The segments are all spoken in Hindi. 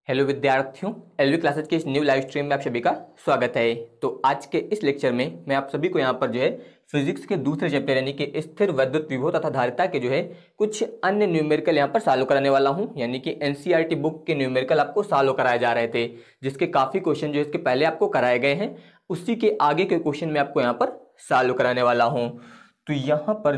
हेलो विद्यार्थियों, एलवी क्लासेस के इस न्यू लाइव स्ट्रीम में आप सभी का स्वागत है। तो आज के इस लेक्चर में मैं आप सभी को यहाँ पर फिजिक्स के दूसरे चैप्टर यानी कि स्थिर वैद्युत विभव तथा धारिता के कुछ अन्य न्यूमेरिकल यहाँ पर सॉल्व कराने वाला हूँ। यानी कि एनसीईआरटी बुक के न्यूमेरिकल आपको सॉल्व कराए जा रहे थे, जिसके काफ़ी क्वेश्चन इसके पहले आपको कराए गए हैं। उसी के आगे के क्वेश्चन में आपको यहाँ पर सॉल्व कराने वाला हूँ। तो यहाँ पर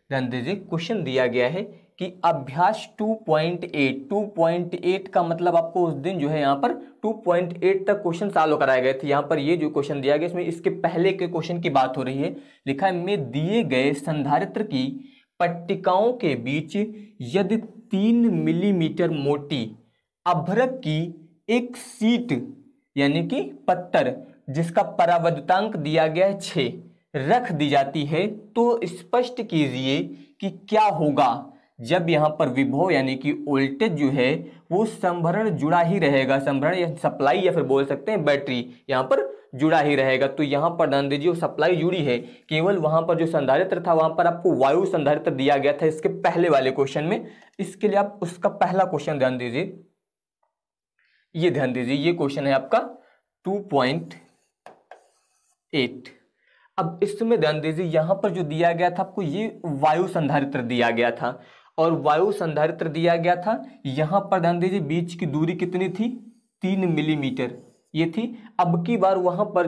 ध्यान दीजिए, क्वेश्चन दिया गया है कि अभ्यास 2.8 का मतलब आपको उस दिन यहाँ पर 2.8 तक क्वेश्चन सॉल्व कराए गए थे। यहाँ पर ये जो क्वेश्चन दिया गया इसमें इसके पहले के क्वेश्चन की बात हो रही है। लिखा है में दिए गए संधारित्र की पट्टिकाओं के बीच यदि 3 मिलीमीटर मोटी अभ्रक की एक सीट यानी कि पत्थर जिसका परावर्तनांक दिया गया है 6 रख दी जाती है, तो स्पष्ट कीजिए कि क्या होगा जब यहाँ पर विभव यानी कि वोल्टेज वो संभरण जुड़ा ही रहेगा। संभरण या सप्लाई या फिर बोल सकते हैं बैटरी यहाँ पर जुड़ा ही रहेगा। तो यहाँ पर ध्यान दीजिए सप्लाई जुड़ी है, केवल वहां पर जो संधारित्र था वहां पर आपको वायु संधारित्र दिया गया था इसके पहले वाले क्वेश्चन में। इसके लिए आप उसका पहला क्वेश्चन ध्यान दीजिए, ये ध्यान दीजिए, ये क्वेश्चन है आपका 2.8। अब इसमें ध्यान दीजिए यहाँ पर जो दिया गया था आपको ये वायु संधारित्र दिया गया था, और वायु संधारित्र दिया गया था। यहाँ पर ध्यान दीजिए बीच की दूरी कितनी थी, 3 मिलीमीटर ये थी। अब की बार वहां पर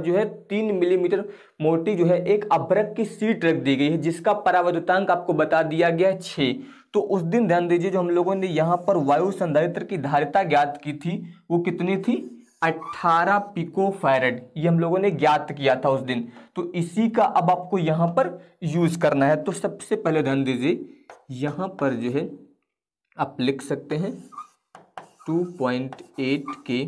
3 मिलीमीटर मोटी एक अभ्रक की सीट रख दी गई है जिसका परावर्तनांक आपको बता दिया गया है 6। तो उस दिन ध्यान दीजिए जो हम लोगों ने यहाँ पर वायु संधारित्र की धारिता ज्ञात की थी वो कितनी थी, 18 पिको फैरड, ये हम लोगों ने ज्ञात किया था उस दिन। तो इसी का अब आपको यहाँ पर यूज करना है। तो सबसे पहले ध्यान दीजिए यहाँ पर आप लिख सकते हैं 2.8 के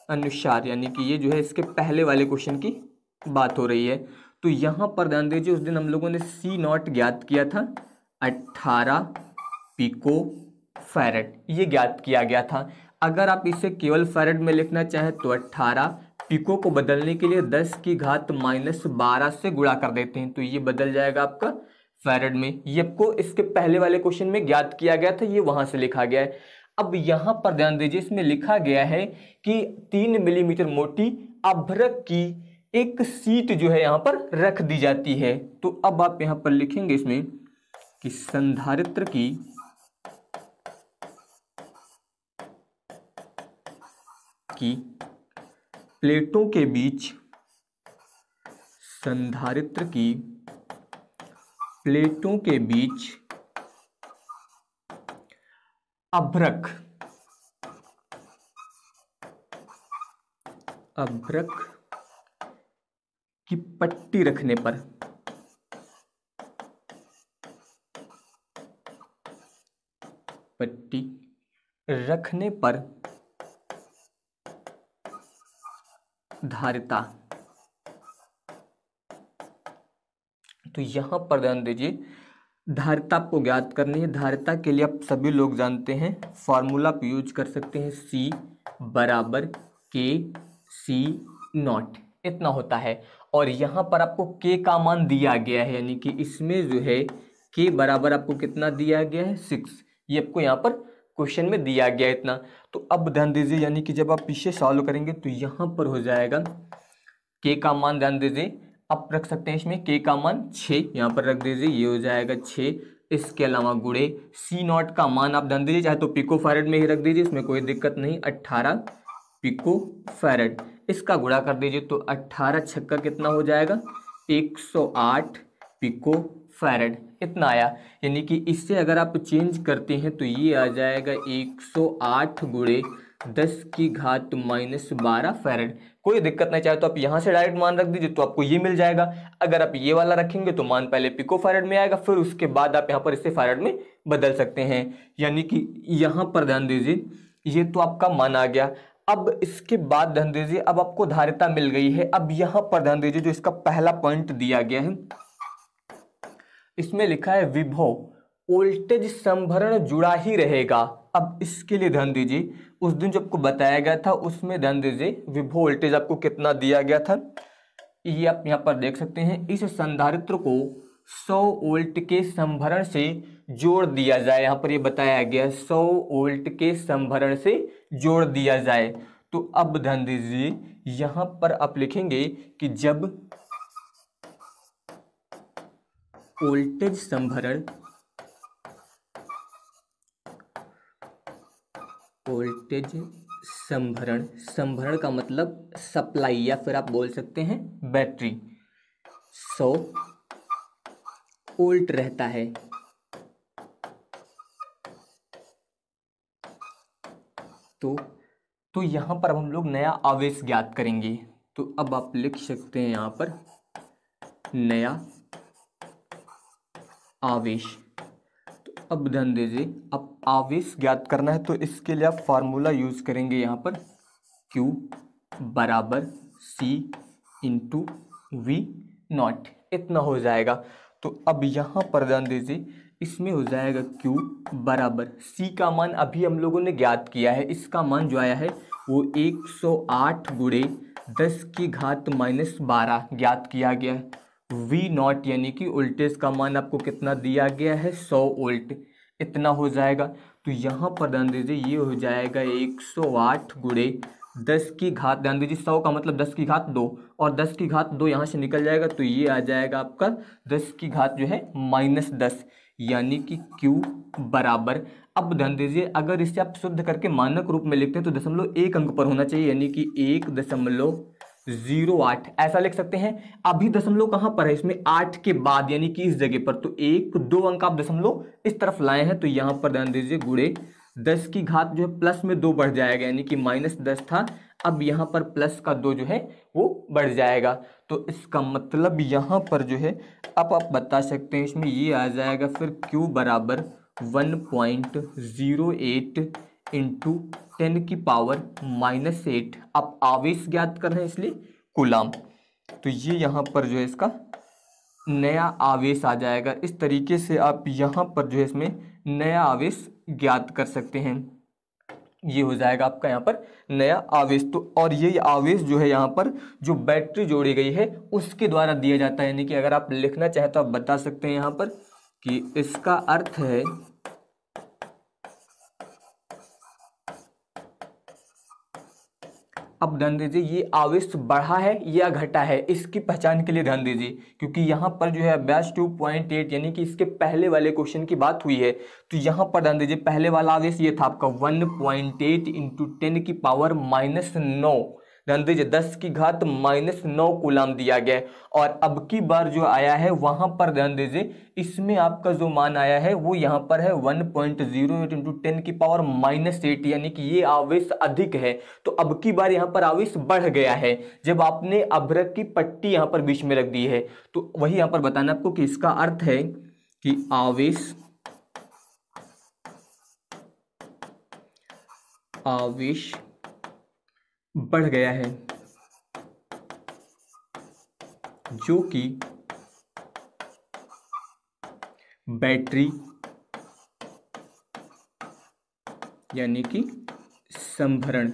अनुसार, यानी कि ये इसके पहले वाले क्वेश्चन की बात हो रही है। तो यहाँ पर ध्यान दीजिए उस दिन हम लोगों ने C0 ज्ञात किया था 18 पिको फैरड, ये ज्ञात किया गया था। अगर आप इसे केवल फैरड में लिखना चाहें तो 18 पिको को बदलने के लिए 10 की घात -12 से गुणा कर देते हैं, तो ये बदल जाएगा आपका फैरड में। ये आपको इसके पहले वाले क्वेश्चन में ज्ञात किया गया था, ये वहां से लिखा गया है। अब यहां पर ध्यान दीजिए इसमें लिखा गया है कि 3 मिलीमीटर मोटी अभ्रक की एक सीट यहाँ पर रख दी जाती है। तो अब आप यहाँ पर लिखेंगे इसमें कि संधारित्र की प्लेटों के बीच, संधारित्र की प्लेटों के बीच अभ्रक की पट्टी रखने पर धारिता, तो यहां पर ध्यान दीजिए धारिता आपको ज्ञात करनी है। धारिता के लिए आप सभी लोग जानते हैं फॉर्मूला आप यूज कर सकते हैं, C बराबर KC0 इतना होता है। और यहाँ पर आपको K का मान दिया गया है, यानी कि इसमें K बराबर आपको कितना दिया गया है 6, ये आपको यहाँ पर क्वेश्चन में दिया गया है इतना। तो अब ध्यान दीजिए यानी कि जब आप इसे सॉल्व करेंगे तो यहाँ पर हो जाएगा K का मान, ध्यान दीजिए आप रख सकते हैं इसमें K का मान 6, यहाँ पर रख दीजिए, ये हो जाएगा 6। इसके अलावा गुणे C0 का मान आप ध्यान दीजिए चाहे तो पिको फैरड में ही रख दीजिए, इसमें कोई दिक्कत नहीं, 18 पिको फैरड। इसका गुणा कर दीजिए तो 18 छक्का कितना हो जाएगा, 108 पिको फैरड इतना आया। यानी कि इससे अगर आप चेंज करते हैं तो ये आ जाएगा 108 गुणे 10 की घात -12 फैरड। कोई दिक्कत नहीं, चाहे तो आप यहाँ से डायरेक्ट मान रख दीजिए तो आपको ये मिल जाएगा। अगर आप ये वाला रखेंगे तो मान पहले पिको फैरड में आएगा, फिर उसके बाद आप यहाँ पर इसे फैरड में बदल सकते हैं। यानी कि यहाँ पर ध्यान दीजिए ये तो आपका मान आ गया। अब इसके बाद ध्यान दीजिए अब आपको धारिता मिल गई है। अब यहाँ पर ध्यान दीजिए जो इसका पहला पॉइंट दिया गया है इसमें लिखा है विभव वोल्टेज संभरण जुड़ा ही रहेगा। अब इसके लिए ध्यान दीजिए उस दिन जो आपको बताया गया था उसमें ध्यान दीजिए विभव वोल्टेज आपको कितना दिया गया था, ये आप यहाँ पर देख सकते हैं। इस संधारित्र को 100 वोल्ट के संभरण से जोड़ दिया जाए। यहाँ पर ये बताया गया 100 वोल्ट के संभरण से जोड़ दिया जाए। तो अब ध्यान दीजिए, यहाँ पर आप लिखेंगे कि जब वोल्टेज संभरण, वोल्टेज संभरण, संभरण का मतलब सप्लाई या फिर आप बोल सकते हैं बैटरी, 100 वोल्ट रहता है तो यहाँ पर अब हम लोग नया आवेश ज्ञात करेंगे। तो अब आप लिख सकते हैं यहाँ पर नया आवेश। तो अब ध्यान दीजिए, अब आवेश ज्ञात करना है तो इसके लिए आप फार्मूला यूज करेंगे यहाँ पर Q बराबर C इंटू वी नॉट, इतना हो जाएगा। तो अब यहाँ पर ध्यान दीजिए, इसमें हो जाएगा Q बराबर C का मान अभी हम लोगों ने ज्ञात किया है, इसका मान जो आया है वो 108 गुणे 10 की घात माइनस 12 ज्ञात किया गया है। वी नॉट यानी कि वोल्टेज का मान आपको कितना दिया गया है 100 वोल्ट, इतना हो जाएगा। तो यहाँ पर ध्यान दीजिए, ये हो जाएगा 108 गुणे 10 की घात, ध्यान दीजिए 100 का मतलब 10 की घात 2, और 10 की घात 2 यहाँ से निकल जाएगा तो ये आ जाएगा आपका 10 की घात जो है -10, यानी कि Q बराबर, अब ध्यान दीजिए अगर इसे आप शुद्ध करके मानक रूप में लिखते हैं तो 0.1 अंक पर होना चाहिए, यानी कि 1.08 ऐसा लिख सकते हैं। अभी दशमलव कहाँ पर है इसमें, 8 के बाद यानी कि इस जगह पर, तो 1-2 अंक आप दशमलव इस तरफ लाए हैं तो यहाँ पर ध्यान दीजिए गुणे 10 की घात जो है प्लस में 2 बढ़ जाएगा, यानी कि -10 था, अब यहाँ पर प्लस का 2 जो है वो बढ़ जाएगा। तो इसका मतलब यहाँ पर जो है अब आप बता सकते हैं इसमें ये आ जाएगा फिर Q बराबर 1.08 इंटू 10 की पावर -8। आप आवेश ज्ञात कर रहे हैं इसलिए कूलाम, तो ये यहाँ पर जो है इसका नया आवेश आ जाएगा। इस तरीके से आप यहाँ पर जो है इसमें नया आवेश ज्ञात कर सकते हैं, ये हो जाएगा आपका यहाँ पर नया आवेश। तो और ये आवेश जो है यहाँ पर जो बैटरी जोड़ी गई है उसके द्वारा दिया जाता है, यानी कि अगर आप लिखना चाहें तो आप बता सकते हैं यहाँ पर कि इसका अर्थ है, अब ध्यान दीजिए ये आवेश बढ़ा है या घटा है, इसकी पहचान के लिए ध्यान दीजिए, क्योंकि यहाँ पर जो है अभ्यास 2.8 यानी कि इसके पहले वाले क्वेश्चन की बात हुई है। तो यहाँ पर ध्यान दीजिए पहले वाला आवेश ये था आपका 1.8 इंटू 10 की पावर -9, ध्यान दीजिए 10 की घात -9 कूलाम दिया गया है। और अब की बार जो आया है वहां पर ध्यान दीजिए इसमें आपका जो मान आया है वो यहाँ पर है 1.08 इंटू 10 की पावर -8, यानी कि ये आवेश अधिक है। तो अब की बार यहाँ पर आवेश बढ़ गया है जब आपने अभ्रक की पट्टी यहाँ पर बीच में रख दी है। तो वही यहाँ पर बताना आपको कि इसका अर्थ है कि आवेश बढ़ गया है, जो कि बैटरी यानी कि संभरण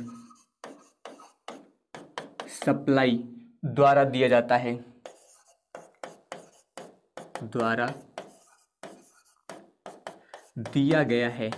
सप्लाई द्वारा दिया जाता है, द्वारा दिया गया है।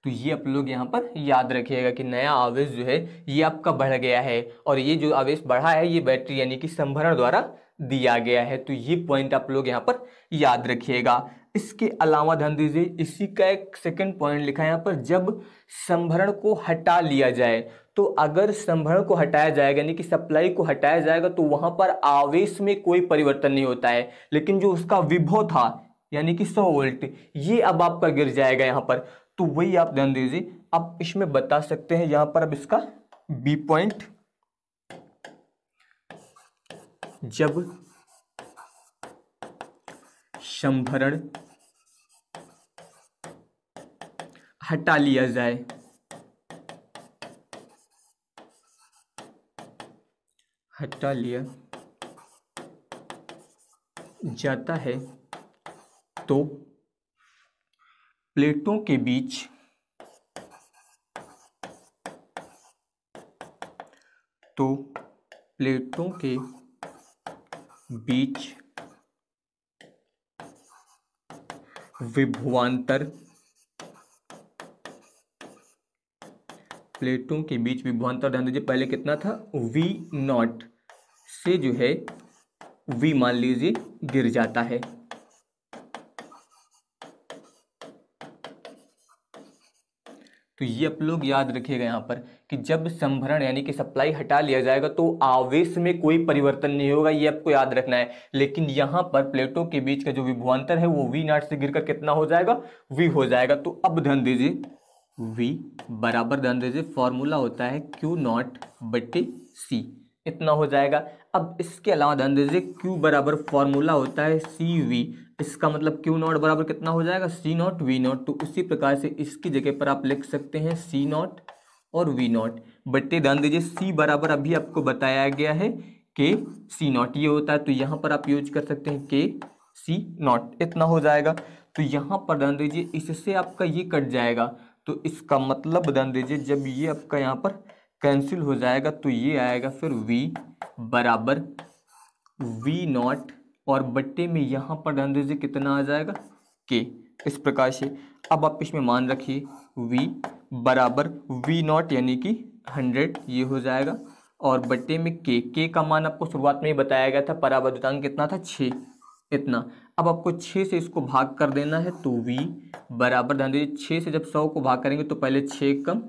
तो ये आप लोग यहाँ पर याद रखिएगा कि नया आवेश जो है ये आपका बढ़ गया है, और ये जो आवेश बढ़ा है ये बैटरी यानी कि संभरण द्वारा दिया गया है। तो ये पॉइंट आप लोग यहाँ पर याद रखिएगा। इसके अलावा ध्यान दीजिए इसी का एक सेकंड पॉइंट लिखा है यहाँ पर, जब संभरण को हटा लिया जाए, तो अगर संभरण को हटाया जाएगा यानी कि सप्लाई को हटाया जाएगा तो वहां पर आवेश में कोई परिवर्तन नहीं होता है, लेकिन जो उसका विभव था यानी कि 100 वोल्ट ये अब आपका गिर जाएगा यहाँ पर। तो वही आप ध्यान दीजिए, आप इसमें बता सकते हैं यहाँ पर अब इसका बी पॉइंट, जब संभरण हटा लिया जाए, हटा लिया जाता है तो प्लेटों के बीच विभवांतर, प्लेटों के बीच विभवांतर ध्यान दीजिए पहले कितना था V0 से जो है V मान लीजिए गिर जाता है। तो ये आप लोग याद रखिएगा यहाँ पर कि जब संभरण यानी कि सप्लाई हटा लिया जाएगा तो आवेश में कोई परिवर्तन नहीं होगा, ये आपको याद रखना है। लेकिन यहाँ पर प्लेटों के बीच का जो विभवांतर है वो V0 से गिरकर कितना हो जाएगा V हो जाएगा। तो अब ध्यान दीजिए V बराबर ध्यान दीजिए फॉर्मूला होता है Q0/C, इतना हो जाएगा। अब इसके अलावा ध्यान दीजिए Q बराबर फॉर्मूला होता है CV, इसका मतलब Q0 बराबर कितना हो जाएगा C0 V0। तो उसी प्रकार से इसकी जगह पर आप लिख सकते हैं C0 और V0 बट्टे ध्यान दीजिए C बराबर अभी आपको बताया गया है K C0 ये होता है, तो यहाँ पर आप यूज कर सकते हैं K C0, इतना हो जाएगा। तो यहाँ पर ध्यान दीजिए इससे आपका ये कट जाएगा, तो इसका मतलब ध्यान दीजिए जब ये आपका यहाँ पर कैंसिल हो जाएगा तो ये आएगा फिर V बराबर V0 और बट्टे में यहाँ पर ध्यान दीजिए कितना आ जाएगा K, इस प्रकार से। अब आप इसमें मान रखिए V बराबर V0 यानी कि 100 ये हो जाएगा और बट्टे में K का मान आपको शुरुआत में ही बताया गया था, परावर्तनांक कितना था 6, इतना। अब आपको 6 से इसको भाग कर देना है तो V बराबर ध्यान दीजिए 6 से जब 100 को भाग करेंगे तो पहले 6 कम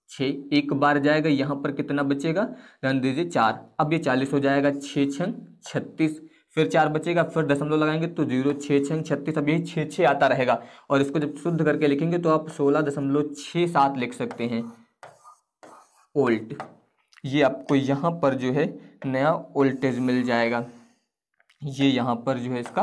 6 एक बार जाएगा, यहाँ पर कितना बचेगा ध्यान दीजिए 4, अब ये 40 हो जाएगा, 6 छंग 36, फिर 4 बचेगा, फिर दशमलव लगाएंगे तो 0 6 छंग 36, अब यही 6 6 आता रहेगा और इसको जब शुद्ध करके लिखेंगे तो आप 16.67 लिख सकते हैं वोल्ट। ये आपको यहाँ पर जो है नया वोल्टेज मिल जाएगा, ये यहाँ पर जो है इसका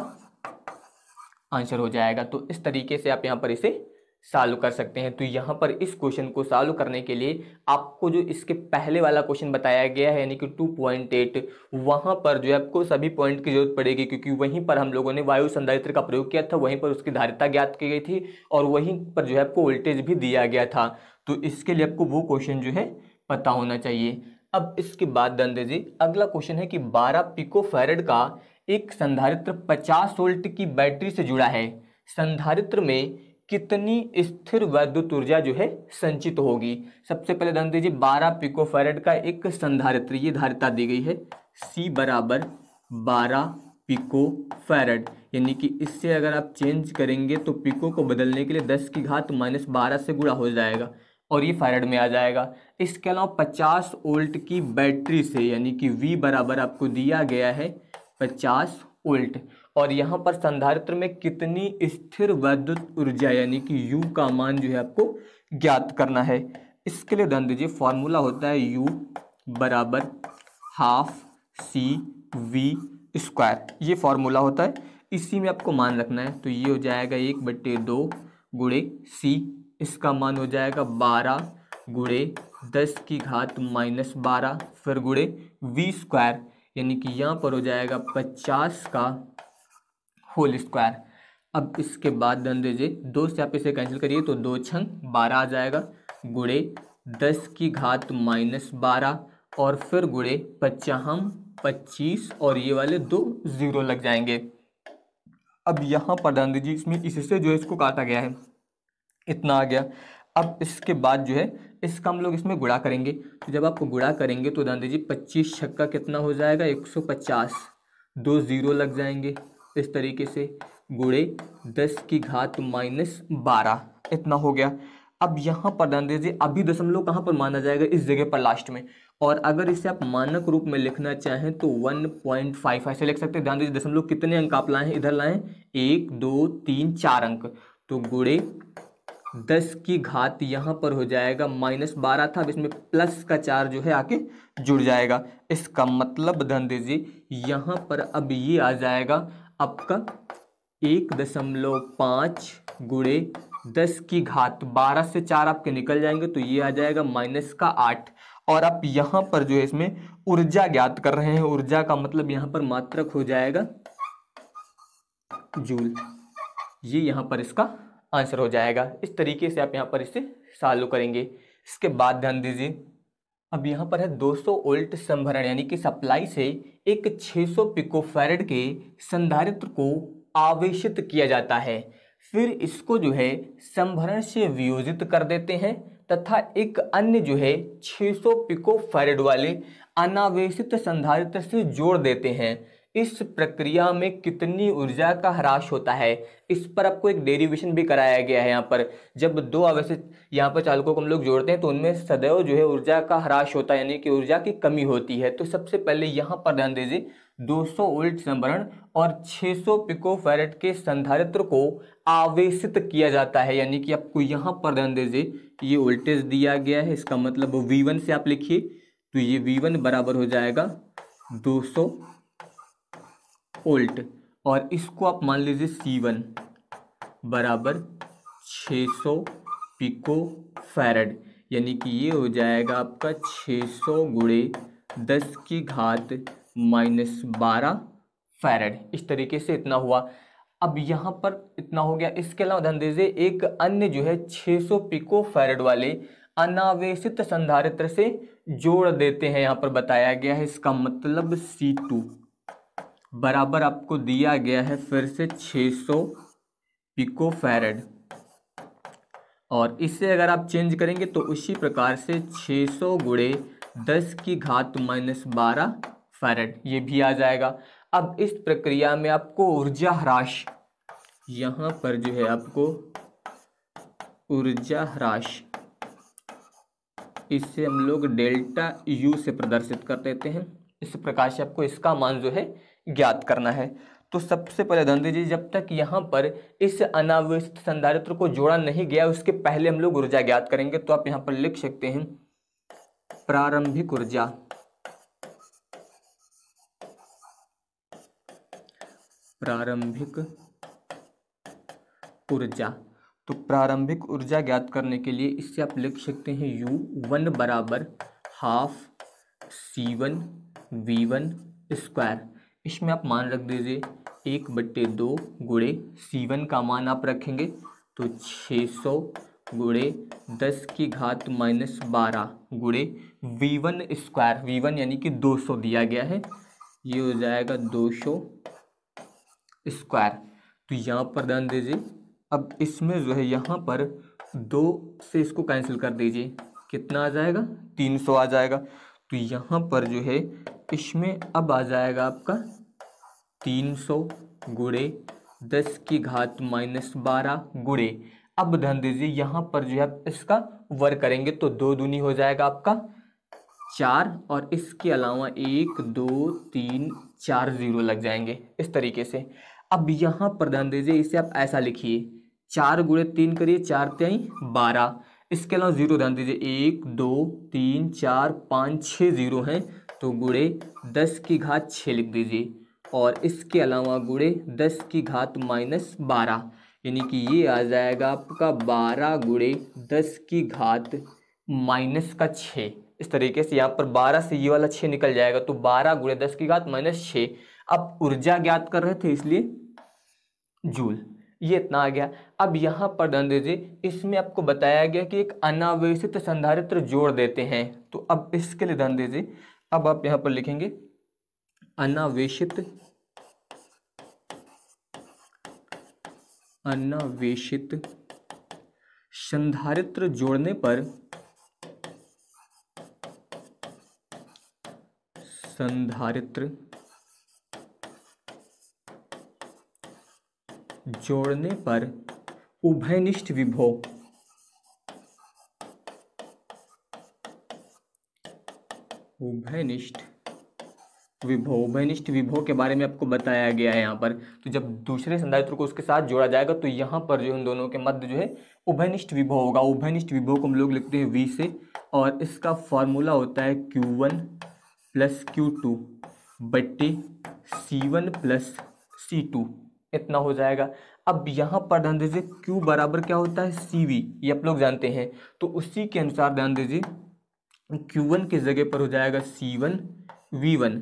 आंसर हो जाएगा। तो इस तरीके से आप यहाँ पर इसे सॉल्व कर सकते हैं। तो यहाँ पर इस क्वेश्चन को सॉल्व करने के लिए आपको जो इसके पहले वाला क्वेश्चन बताया गया है यानी कि 2.8, वहाँ पर जो है आपको सभी पॉइंट की जरूरत पड़ेगी क्योंकि वहीं पर हम लोगों ने वायु संधारित्र का प्रयोग किया था, वहीं पर उसकी धारिता ज्ञात की गई थी और वहीं पर जो है आपको वोल्टेज भी दिया गया था। तो इसके लिए आपको वो क्वेश्चन जो है पता होना चाहिए। अब इसके बाद ध्यान दीजिए अगला क्वेश्चन है कि 12 पिकोफैरेड का एक संधारित्र 50 वोल्ट की बैटरी से जुड़ा है, संधारित्र में कितनी स्थिर वैद्युत ऊर्जा जो है संचित होगी। सबसे पहले ध्यान दीजिए 12 पिकोफैरेड का एक संधारित्र, ये धारिता दी गई है C बराबर 12 पिकोफैरेड, यानी कि इससे अगर आप चेंज करेंगे तो पिको को बदलने के लिए 10 की घात -12 से गुणा हो जाएगा और ये फैरेड में आ जाएगा। इसके अलावा 50 वोल्ट की बैटरी से यानी कि V बराबर आपको दिया गया है 50 वोल्ट और यहाँ पर संधारित्र में कितनी स्थिर वैद्युत ऊर्जा यानी कि U का मान जो है आपको ज्ञात करना है। इसके लिए ध्यान दीजिए फॉर्मूला होता है U बराबर ½ CV², ये फॉर्मूला होता है, इसी में आपको मान रखना है। तो ये हो जाएगा 1/2 गुणे C, इसका मान हो जाएगा 12 गुणे 10 की घात -12 फिर गुणे V² यानी कि यहाँ पर हो जाएगा 50 का होल स्क्वायर। अब इसके बाद ध्यान दीजिए 2 से आप इसे कैंसिल करिए तो 2 छंग 12 आ जाएगा गुणे 10 की घात -12 और फिर गुणे 25 और ये वाले 2 0 लग जाएंगे। अब यहाँ पर ध्यान दीजिए इसमें इससे जो है इसको काटा गया है, इतना आ गया। अब इसके बाद जो है इसका हम लोग इसमें गुणा करेंगे, तो जब आप गुणा करेंगे तो ध्यान दीजिए 25 छक्का कितना हो जाएगा 150, 2 0 लग जाएंगे इस तरीके से गुणे 10 की घात -12, इतना हो गया। अब यहाँ पर ध्यान दीजिए अभी दशमलव कहाँ पर माना जाएगा, इस जगह पर लास्ट में, और अगर इसे आप मानक रूप में लिखना चाहें तो 1.5 ऐसे लिख सकते हैं। ध्यान दीजिए दशमलव कितने अंक आप लाए हैं, इधर लाए हैं 1 2 3 4 अंक, तो गुणे 10 की घात यहाँ पर हो जाएगा -12 था, अब इसमें प्लस का 4 जो है आके जुड़ जाएगा। इसका मतलब ध्यान दीजिए यहाँ पर अब ये आ जाएगा आपका 1.5 गुणे 10 की घात 12 से 4 आपके निकल जाएंगे तो ये आ जाएगा -8। और आप यहाँ पर जो है इसमें ऊर्जा ज्ञात कर रहे हैं, ऊर्जा का मतलब यहाँ पर मात्रक हो जाएगा जूल, ये यहाँ पर इसका आंसर हो जाएगा। इस तरीके से आप यहाँ पर इसे सॉल्व करेंगे। इसके बाद ध्यान दीजिए अब यहाँ पर है 200 वोल्ट संभरण यानी कि सप्लाई से एक 600 पिकोफैरेड के संधारित्र को आवेशित किया जाता है। फिर इसको जो है समभरण से वियोजित कर देते हैं तथा एक अन्य जो है 600 पिको फैरेड वाले अनावेशित संधारित्र से जोड़ देते हैं। इस प्रक्रिया में कितनी ऊर्जा का ह्रास होता है, इस पर आपको एक डेरिवेशन भी कराया गया है। यहाँ पर जब दो आवेशित यहाँ पर चालकों को हम लोग जोड़ते हैं तो उनमें सदैव जो है ऊर्जा का ह्रास होता है, यानी कि ऊर्जा की कमी होती है। तो सबसे पहले यहाँ पर ध्यान दीजिए 200 वोल्ट संभरण और 600 पिको फैरेड के संधारित्र को आवेशित किया जाता है, यानी कि आपको यहाँ पर ध्यान दीजिए ये वोल्टेज दिया गया है, इसका मतलब V1 से आप लिखिए तो ये V1 बराबर हो जाएगा 200 वोल्ट और इसको आप मान लीजिए C1 बराबर 600 पिको फैरेड, यानी कि ये हो जाएगा आपका 600 गुणे 10 की घात -12 फैरेड। इस तरीके से इतना हुआ। अब यहाँ पर इतना हो गया। इसके अलावा ध्यान दीजिए एक अन्य जो है 600 पिको फैरेड वाले अनावेशित संधारित्र से जोड़ देते हैं, यहाँ पर बताया गया है। इसका मतलब C2 बराबर आपको दिया गया है फिर से 600 पिको फैरेड और इससे अगर आप चेंज करेंगे तो उसी प्रकार से 600 गुणे 10 की घात -12 फैरेड ये भी आ जाएगा। अब इस प्रक्रिया में आपको ऊर्जा ह्रास, यहाँ पर जो है आपको ऊर्जा ह्रास, इससे हम लोग डेल्टा U से प्रदर्शित कर देते हैं। इस प्रकार से आपको इसका मान जो है ज्ञात करना है। तो सबसे पहले ध्यान दीजिए जब तक यहाँ पर इस अनावेशित संधारित्र को जोड़ा नहीं गया उसके पहले हम लोग ऊर्जा ज्ञात करेंगे। तो आप यहाँ पर लिख सकते हैं प्रारंभिक ऊर्जा, प्रारंभिक ऊर्जा। तो प्रारंभिक ऊर्जा ज्ञात करने के लिए इससे आप लिख सकते हैं U1 बराबर हाफ C1 V1 स्क्वायर। इसमें आप मान रख दीजिए 1/2 गुणे C1 का मान आप रखेंगे तो 600 गुणे 10 की घात -12 गुणे V1 स्क्वायर, V1 यानी कि 200 दिया गया है, ये हो जाएगा 200 स्क्वायर। तो यहाँ पर ध्यान दीजिए अब इसमें जो है यहाँ पर 2 से इसको कैंसिल कर दीजिए, कितना आ जाएगा 300 आ जाएगा। तो यहाँ पर जो है इसमें अब आ जाएगा आपका 300 गुणे 10 की घात -12 गुणे, अब ध्यान दीजिए यहाँ पर जो है आप इसका वर्ग करेंगे तो 2 दूनी हो जाएगा आपका 4 और इसके अलावा 1 2 3 4 0 लग जाएंगे इस तरीके से। अब यहाँ पर ध्यान दीजिए इसे आप ऐसा लिखिए 4 गुणे 3 करिए 4 3 12, इसके अलावा 0 ध्यान दीजिए 1 2 3 4 5 6 0 हैं तो गुणे 10 की घात 6 लिख दीजिए और इसके अलावा गुणे 10 की घात -12, यानी कि ये आ जाएगा आपका 12 गुणे 10 की घात -6। इस तरीके से यहाँ पर 12 से ये वाला 6 निकल जाएगा तो 12 गुणे 10 की घात -6। अब ऊर्जा ज्ञात कर रहे थे इसलिए जूल, ये इतना आ गया। अब यहाँ पर ध्यान दीजिए इसमें आपको बताया गया कि एक अनावेशित संधारित्र जोड़ देते हैं। तो अब इसके लिए ध्यान दीजिए अब आप यहाँ पर लिखेंगे अनावेशित संधारित्र जोड़ने पर संधारित्र जोड़ने पर उभयनिष्ठ विभव उभयनिष्ठ विभव के बारे में आपको बताया गया है यहाँ पर। तो जब दूसरे संधारित्र को उसके साथ जोड़ा जाएगा तो यहाँ पर जो इन दोनों के मध्य जो है उभयनिष्ठ विभव होगा। उभयनिष्ठ विभव को हम लोग लिखते हैं V से और इसका फॉर्मूला होता है Q1 + Q2 बट्टे C1 + C2, इतना हो जाएगा। अब यहाँ पर ध्यान दीजिए Q बराबर क्या होता है CV, ये आप लोग जानते हैं। तो उसी के अनुसार ध्यान दीजिए Q1 की जगह पर हो जाएगा C1 V1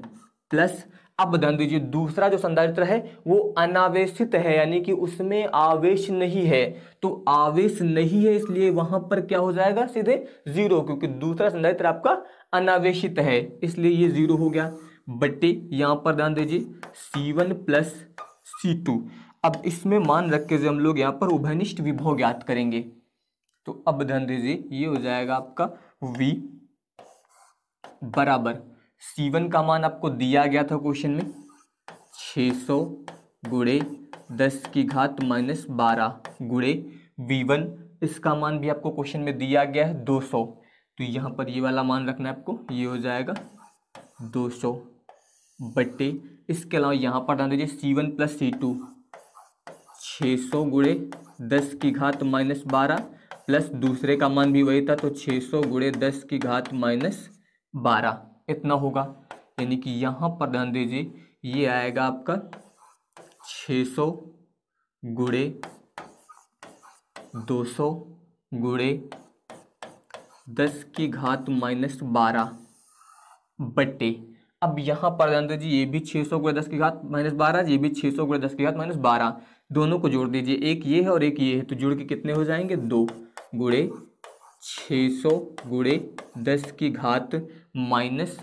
प्लस, अब ध्यान दीजिए दूसरा जो संधारित्र है वो अनावेशित है, यानी कि उसमें आवेश नहीं है। तो आवेश नहीं है इसलिए वहां पर क्या हो जाएगा सीधे 0, क्योंकि दूसरा संधारित्र आपका अनावेशित है इसलिए ये 0 हो गया। बट्टे यहाँ पर ध्यान दीजिए C1 + C2। अब इसमें मान रख के जो हम लोग यहाँ पर उभयनिष्ठ विभव ज्ञात करेंगे, तो अब ध्यान दीजिए ये हो जाएगा आपका v बराबर C1 का मान आपको दिया गया था क्वेश्चन में 600 गुणे 10 की घात माइनस 12 गुणे V1, इसका मान भी आपको क्वेश्चन में दिया गया है 200, तो यहाँ पर ये वाला मान रखना है आपको, ये हो जाएगा 200 बट्टे, इसके अलावा यहाँ पर डाल दीजिए C1 प्लस C2 600 गुणे 10 की घात माइनस 12 प्लस दूसरे का मान भी वही था, तो 600 गुणे 10 की घात माइनस 12 इतना होगा। यानी कि यहाँ पर ध्यान दीजिए ये आएगा आपका 600 गुणे 200 गुणे 10 की घात माइनस 12 बट्टे, अब यहाँ पर ध्यान दीजिए ये भी 600 गुणे 10 की घात माइनस 12, ये भी 600 गुणे 10 की घात माइनस 12, दोनों को जोड़ दीजिए, एक ये है और एक ये है, तो जुड़ के कितने हो जाएंगे 2 गुणे 600 गुणे 10 की घात माइनस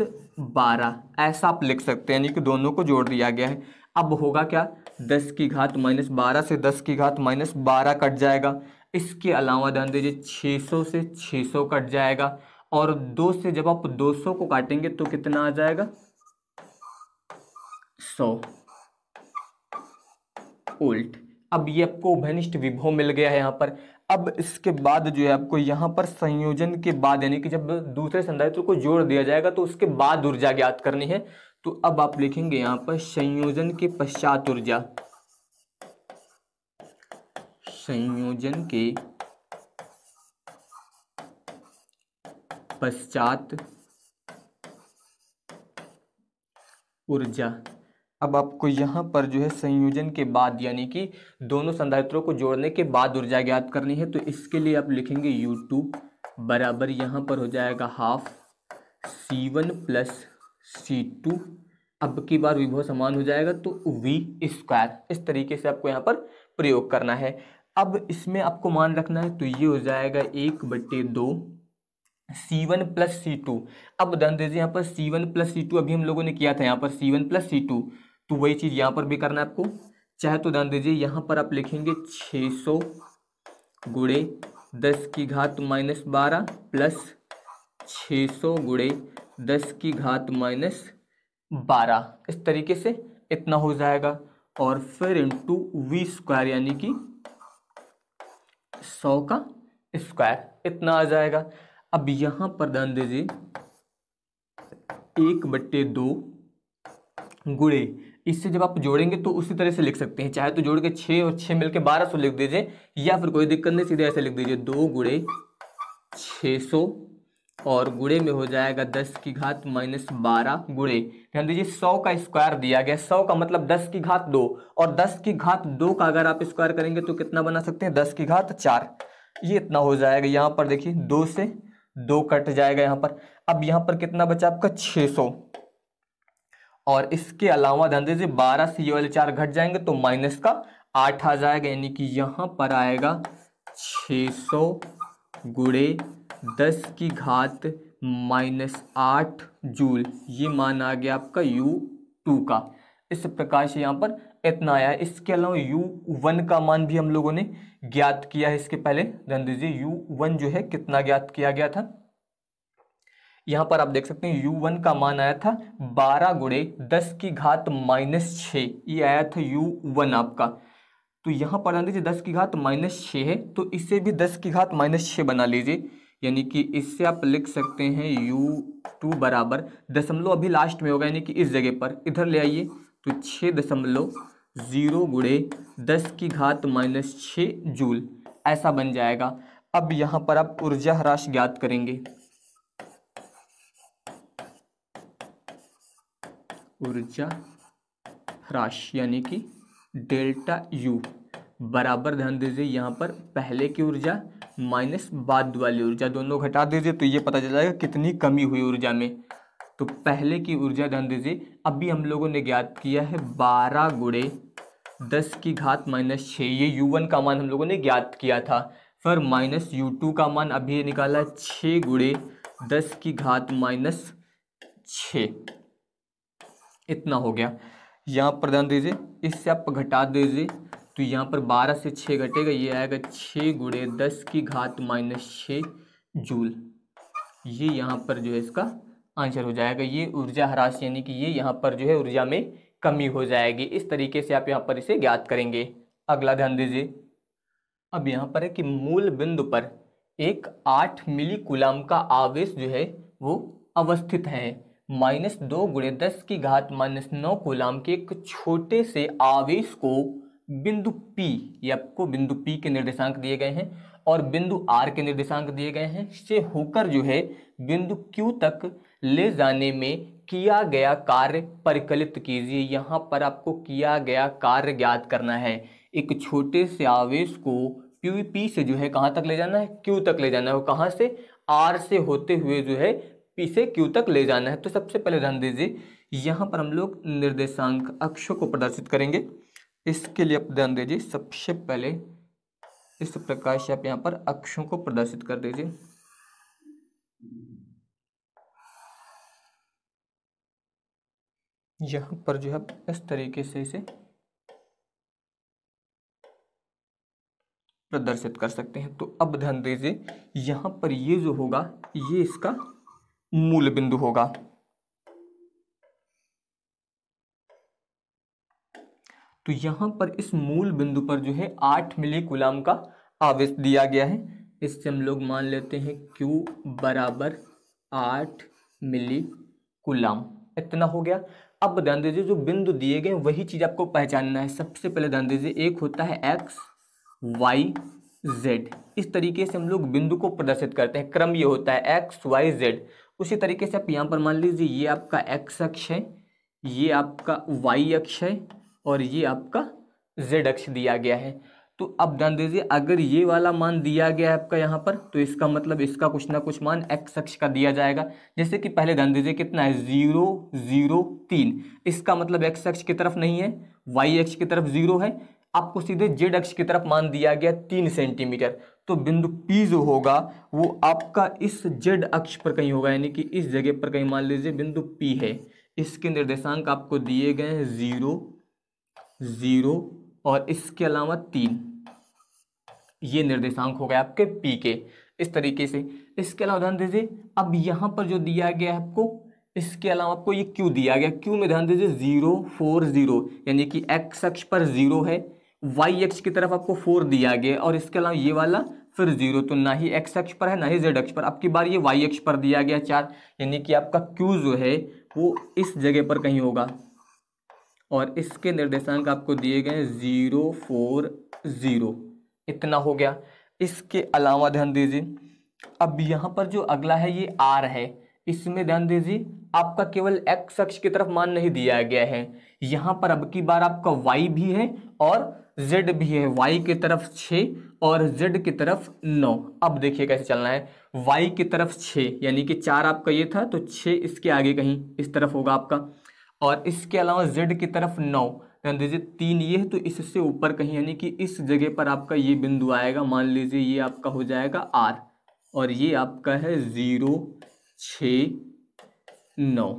12, ऐसा आप लिख सकते हैं, यानी कि दोनों को जोड़ दिया गया है। अब होगा क्या, 10 की घात माइनस 12 से 10 की घात माइनस 12 कट जाएगा, इसके अलावा ध्यान दीजिए 600 से 600 कट जाएगा, और 2 से जब आप 200 को काटेंगे तो कितना आ जाएगा 100 उल्ट। अब ये आपको उभयनिष्ठ विभव मिल गया है यहाँ पर। अब इसके बाद जो है आपको यहाँ पर संयोजन के बाद, यानी कि जब दूसरे संधारित्र को जोड़ दिया जाएगा तो उसके बाद ऊर्जा ज्ञात करनी है, तो अब आप लिखेंगे यहाँ पर संयोजन के पश्चात ऊर्जा, संयोजन के पश्चात ऊर्जा। अब आपको यहाँ पर जो है संयोजन के बाद, यानी कि दोनों संधारित्रों को जोड़ने के बाद ऊर्जा ज्ञात करनी है, तो इसके लिए आप लिखेंगे U2 बराबर यहाँ पर हो जाएगा हाफ C1 प्लस C2, अब की बार विभव समान हो जाएगा तो V स्क्वायर, इस तरीके से आपको यहाँ पर प्रयोग करना है। अब इसमें आपको मान रखना है, तो ये हो जाएगा 1/2 C1 प्लस C2। अब ध्यान दीजिए यहाँ पर C1 प्लस C2 अभी हम लोगों ने किया था, यहाँ पर C1 प्लस C2, तो वही चीज़ यहाँ पर भी करना है आपको। चाहे तो ध्यान दीजिए यहाँ पर आप लिखेंगे 600 गुणे 10 की घात माइनस 12 प्लस 600 गुणे 10 की घात माइनस 12, इस तरीके से इतना हो जाएगा, और फिर इंटू V स्क्वायर, यानी कि 100 का स्क्वायर, इतना आ जाएगा। अब यहाँ पर ध्यान दीजिए 1/2 गुणे, इससे जब आप जोड़ेंगे तो उसी तरह से लिख सकते हैं, चाहे तो जोड़ के 6 और 6 मिलके 1200 लिख दीजिए, या फिर कोई दिक्कत नहीं सीधे ऐसे लिख दीजिए 2 गुणे 600 और गुणे में हो जाएगा 10 की घात माइनस 12 गुणे, ध्यान दीजिए 100 का स्क्वायर दिया गया, 100 का मतलब 10 की घात 2, और 10 की घात 2 का अगर आप स्क्वायर करेंगे तो कितना बना सकते हैं 10 की घात 4, ये इतना हो जाएगा। यहाँ पर देखिए 2 से 2 कट जाएगा यहाँ पर। अब यहाँ पर कितना बचा आपका 600, और इसके अलावा ध्यान दीजिए 12 से ये वाले 4 घट जाएंगे तो माइनस का 8 आ जाएगा, यानी कि यहाँ पर आएगा 600 गुणे 10 की घात माइनस 8 जूल, ये मान आ गया आपका U2 का। इस प्रकार से यहाँ पर इतना आया है। इसके अलावा U1 का मान भी हम लोगों ने ज्ञात किया है, इसके पहले ध्यान दीजिए U1 जो है कितना ज्ञात किया गया था, यहाँ पर आप देख सकते हैं U1 का मान आया था 12 गुणे 10 की घात माइनस 6, ये आया था U1 आपका। तो यहाँ पर ध्यान दीजिए 10 की घात माइनस 6 है, तो इसे भी 10 की घात माइनस 6 बना लीजिए, यानी कि इससे आप लिख सकते हैं U2 बराबर, दशमलव अभी लास्ट में होगा, यानी कि इस जगह पर इधर ले आइए, तो 6.0 गुणे 10 की घात माइनस 6 जूल, ऐसा बन जाएगा। अब यहाँ पर आप ऊर्जा ह्रास ज्ञात करेंगे, ऊर्जा ह्रास यानी कि डेल्टा U बराबर, ध्यान दीजिए यहाँ पर पहले की ऊर्जा माइनस बाद वाली ऊर्जा, दोनों घटा दीजिए तो ये पता चल जाएगा कितनी कमी हुई ऊर्जा में। तो पहले की ऊर्जा ध्यान दीजिए अभी हम लोगों ने ज्ञात किया है 12 गुणे 10 की घात माइनस 6, ये U1 का मान हम लोगों ने ज्ञात किया था। फिर माइनस U2 का मान अभी निकाला 6 गुणे 10 की घात माइनस 6, इतना हो गया। यहाँ पर ध्यान दीजिए इससे आप घटा दीजिए तो यहाँ पर 12 से 6 घटेगा, ये आएगा 6 गुणे 10 की घात -6 जूल। ये यहाँ पर जो है इसका आंसर हो जाएगा। ये ऊर्जा ह्रास यानी कि ये यहाँ पर जो है ऊर्जा में कमी हो जाएगी। इस तरीके से आप यहाँ पर इसे ज्ञात करेंगे। अगला ध्यान दीजिए, अब यहाँ पर है कि मूल बिंदु पर एक 8 मिली कूलाम का आवेश जो है वो अवस्थित है। -2 गुणे 10 की घात -9 कूलाम के एक छोटे से आवेश को बिंदु P, ये आपको बिंदु P के निर्देशांक दिए गए हैं और बिंदु R के निर्देशांक दिए गए हैं, से होकर जो है बिंदु Q तक ले जाने में किया गया कार्य परिकलित कीजिए। यहाँ पर आपको किया गया कार्य ज्ञात करना है। एक छोटे से आवेश को P से जो है कहाँ तक ले जाना है, Q तक ले जाना है। वो कहाँ से, R से होते हुए जो है P से Q तक ले जाना है। तो सबसे पहले ध्यान दीजिए, यहाँ पर हम लोग निर्देशांक अक्षों को प्रदर्शित करेंगे। इसके लिए आप ध्यान दीजिए, सबसे पहले इस प्रकार से आप यहाँ पर अक्षों को प्रदर्शित कर दीजिए। यहाँ पर जो है इस तरीके से इसे प्रदर्शित कर सकते हैं। तो अब ध्यान दीजिए, यहाँ पर ये जो होगा ये इसका मूल बिंदु होगा। तो यहाँ पर इस मूल बिंदु पर जो है 8 मिली कूलाम का आवेश दिया गया है। इससे हम लोग मान लेते हैं Q बराबर 8 मिली कूलाम, इतना हो गया। अब ध्यान दीजिए, जो बिंदु दिए गए वही चीज आपको पहचानना है। सबसे पहले ध्यान दीजिए, एक होता है X Y Z, इस तरीके से हम लोग बिंदु को प्रदर्शित करते हैं। क्रम ये होता है X Y Z। उसी तरीके से आप यहाँ पर मान लीजिए, ये आपका X अक्ष है, ये आपका Y अक्ष है और ये आपका Z अक्ष दिया गया है। तो अब ध्यान दीजिए, अगर ये वाला मान दिया गया है आपका यहाँ पर, तो इसका मतलब इसका कुछ ना कुछ मान X अक्ष का दिया जाएगा। जैसे कि पहले ध्यान दीजिए कितना है, 0 0 3, इसका मतलब X अक्ष की तरफ नहीं है, Y अक्ष की तरफ 0 है। आपको सीधे Z अक्ष की तरफ मान दिया गया 3 सेंटीमीटर। तो बिंदु P जो होगा वो आपका इस Z अक्ष पर कहीं होगा, यानी कि इस जगह पर कहीं मान लीजिए बिंदु P है। इसके निर्देशांक आपको दिए गए हैं 0 0 और इसके अलावा 3, ये निर्देशांक हो गए आपके P के। इस तरीके से इसके अलावा ध्यान दीजिए, अब यहाँ पर जो दिया गया है आपको, इसके अलावा आपको ये Q दिया गया। Q में ध्यान दीजिए 0 4 0, यानी कि X अक्ष पर 0 है, Y अक्ष की तरफ आपको 4 दिया गया और इसके अलावा ये वाला फिर 0, तो ना ही X अक्ष पर है ना ही Z अक्ष पर। अब की बार ये Y अक्ष पर दिया गया 4, यानी कि आपका Q जो है वो इस जगह पर कहीं होगा और इसके निर्देशांक आपको दिए गए 0 4 0, इतना हो गया। इसके अलावा ध्यान दीजिए, अब यहाँ पर जो अगला है ये R है। इसमें ध्यान दीजिए, आपका केवल X अक्ष की तरफ मान नहीं दिया गया है, यहाँ पर अब की बार आपका Y भी है और Z भी है। Y की तरफ 6 और Z की तरफ 9। अब देखिए कैसे चलना है, Y की तरफ 6 यानी कि 4 आपका ये था, तो 6 इसके आगे कहीं इस तरफ होगा आपका, और इसके अलावा Z की तरफ 9, ध्यान दीजिए 3 ये है तो इससे ऊपर कहीं, यानी कि इस जगह पर आपका ये बिंदु आएगा। मान लीजिए ये आपका हो जाएगा R और ये आपका है 0 6 9।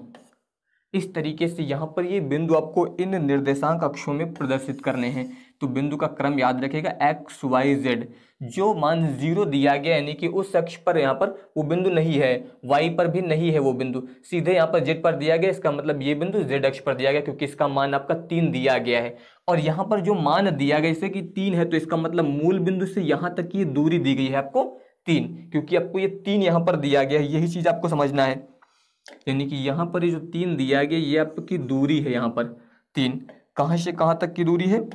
इस तरीके से यहाँ पर ये बिंदु आपको इन निर्देशांक अक्षों में प्रदर्शित करने हैं। तो बिंदु का क्रम याद रखेगा X Y Z। जो मान 0 दिया गया यानी कि उस अक्ष पर यहाँ पर वो बिंदु नहीं है, Y पर भी नहीं है वो बिंदु, सीधे यहाँ पर Z पर दिया गया। इसका मतलब ये बिंदु Z अक्ष पर दिया गया, क्योंकि इसका मान आपका 3 दिया गया है। और यहाँ पर जो मान दिया गया जैसे कि 3 है, तो इसका मतलब मूल बिंदु से यहाँ तक की दूरी दी गई है आपको 3, क्योंकि आपको ये 3 यहाँ पर दिया गया है। यही चीज आपको समझना है, यानी कि यहाँ पर ये जो 3 दिया गया ये आपकी दूरी है। यहाँ पर 3 कहाँ से कहाँ तक की दूरी है,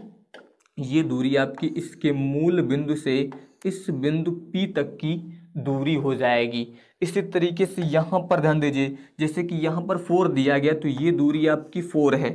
ये दूरी आपकी इसके मूल बिंदु से इस बिंदु P तक की दूरी हो जाएगी। इसी तरीके से यहाँ पर ध्यान दीजिए, जैसे कि यहाँ पर 4 दिया गया तो ये दूरी आपकी 4 है,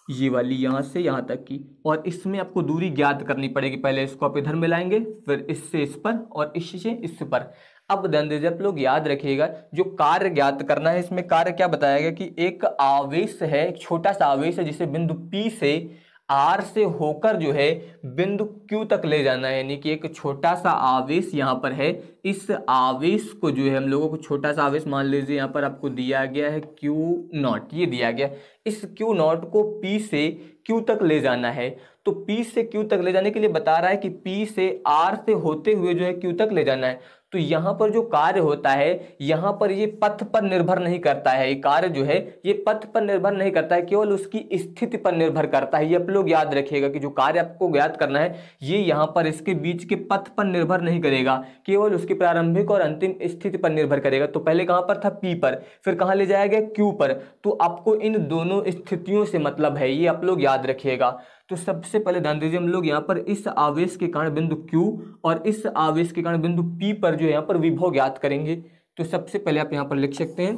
ये वाली यहाँ से यहाँ तक की, और इसमें आपको दूरी ज्ञात करनी पड़ेगी। पहले इसको आप इधर मिलाएंगे, फिर इससे इस पर और इससे इस पर। अब ध्यान दीजिए, आप लोग याद रखिएगा जो कार्य ज्ञात करना है, इसमें कार्य क्या बताया गया कि एक आवेश है, एक छोटा सा आवेश है जिसे बिंदु P से R से होकर जो है बिंदु Q तक ले जाना है, यानी कि एक छोटा सा आवेश यहाँ पर है, इस आवेश को जो है हम लोगों को छोटा सा आवेश मान लीजिए यहाँ पर आपको दिया गया है Q0, ये दिया गया। इस Q0 को P से Q तक ले जाना है, तो P से Q तक ले जाने के लिए बता रहा है कि P से R से होते हुए जो है Q तक ले जाना है। तो यहाँ पर जो कार्य होता है, यहाँ पर ये पथ पर निर्भर नहीं करता है, ये कार्य जो है ये पथ पर निर्भर नहीं करता है, केवल उसकी स्थिति पर निर्भर करता है। ये आप लोग याद रखिएगा कि जो कार्य आपको ज्ञात करना है ये यहाँ पर इसके बीच के पथ पर निर्भर नहीं करेगा, केवल उसकी प्रारंभिक और अंतिम स्थिति पर निर्भर करेगा। तो पहले कहाँ पर था, P पर, फिर कहाँ ले जाया गया, Q पर। तो आपको इन दोनों स्थितियों से मतलब है, ये आप लोग याद रखिएगा। तो सबसे पहले ध्यान दीजिए, हम लोग यहाँ पर इस आवेश के कारण बिंदु Q और इस आवेश के कारण बिंदु P पर जो यहाँ पर विभव ज्ञात करेंगे। तो सबसे पहले आप यहाँ पर लिख सकते हैं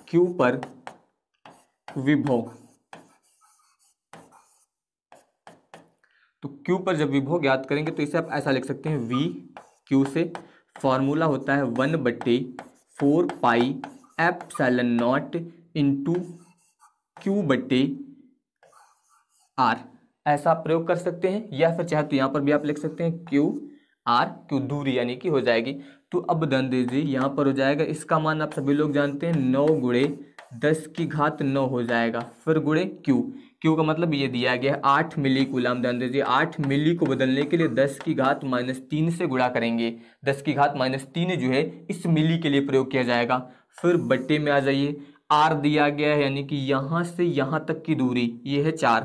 Q पर विभव। तो Q पर जब विभव ज्ञात करेंगे तो इसे आप ऐसा लिख सकते हैं, V Q से फॉर्मूला होता है 1/4 pi epsilon not into Q/R, ऐसा आप प्रयोग कर सकते हैं। या फिर चाहे तो यहाँ पर भी आप लिख सकते हैं Q दूरी यानी कि हो जाएगी। तो अब ध्यान दीजिए यहाँ पर हो जाएगा, इसका मान आप सभी लोग जानते हैं 9 × 10⁹ हो जाएगा, फिर गुणे Q का मतलब ये दिया गया है 8 मिली कूलम। ध्यान दीजिए 8 मिली को बदलने के लिए 10⁻³ से गुणा करेंगे, 10⁻³ जो है इस मिली के लिए प्रयोग किया जाएगा। फिर बट्टे में आ जाइए, R दिया गया है यानी कि यहाँ से यहाँ तक की दूरी ये है 4।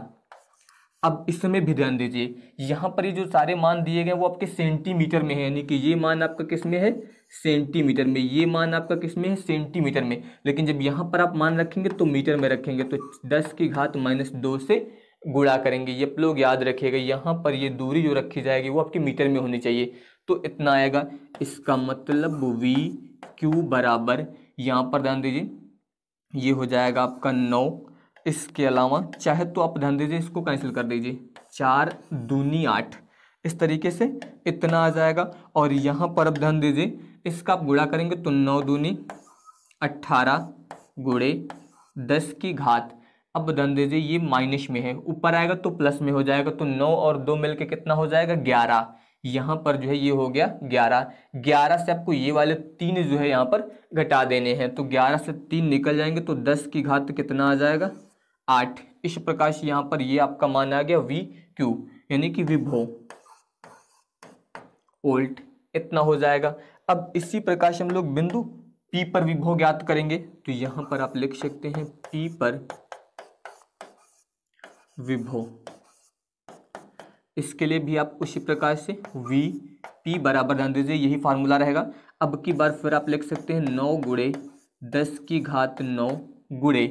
अब इसमें भी ध्यान दीजिए, यहाँ पर ये जो सारे मान दिए गए वो आपके सेंटीमीटर में है, यानी कि ये मान आपका किस में है, सेंटीमीटर में, ये मान आपका किस में है, सेंटीमीटर में। लेकिन जब यहाँ पर आप मान रखेंगे तो मीटर में रखेंगे, तो 10⁻² से गुणा करेंगे। ये आप लोग याद रखिएगा, यहाँ पर ये दूरी जो रखी जाएगी वो आपके मीटर में होनी चाहिए। तो इतना आएगा, इसका मतलब VQ बराबर, यहाँ पर ध्यान दीजिए ये हो जाएगा आपका 9। इसके अलावा चाहे तो आप ध्यान दीजिए इसको कैंसिल कर दीजिए, 4 दूनी 8, इस तरीके से इतना आ जाएगा। और यहाँ पर अब ध्यान दीजिए इसका आप गुणा करेंगे तो 9 दूनी 18 गुणे 10⁻। अब ध्यान दीजिए ये माइनस में है, ऊपर आएगा तो प्लस में हो जाएगा, तो 9 और 2 मिलके कितना हो जाएगा, 11। यहाँ पर जो है ये हो गया 11 से आपको ये वाले 3 जो है यहाँ पर घटा देने हैं, तो 11 से 3 निकल जाएंगे तो 10⁻ कितना आ जाएगा, 8। इस प्रकार से यहाँ पर ये आपका मान आ गया VQ यानी कि विभव वोल्ट, इतना हो जाएगा। अब इसी प्रकार से हम लोग बिंदु P पर विभव ज्ञात करेंगे, तो यहाँ पर आप लिख सकते हैं P पर विभव। इसके लिए भी आप उसी प्रकार से VP बराबर, ध्यान दीजिए यही फार्मूला रहेगा। अब की बार फिर आप लिख सकते हैं 9 × 10⁹ गुणे,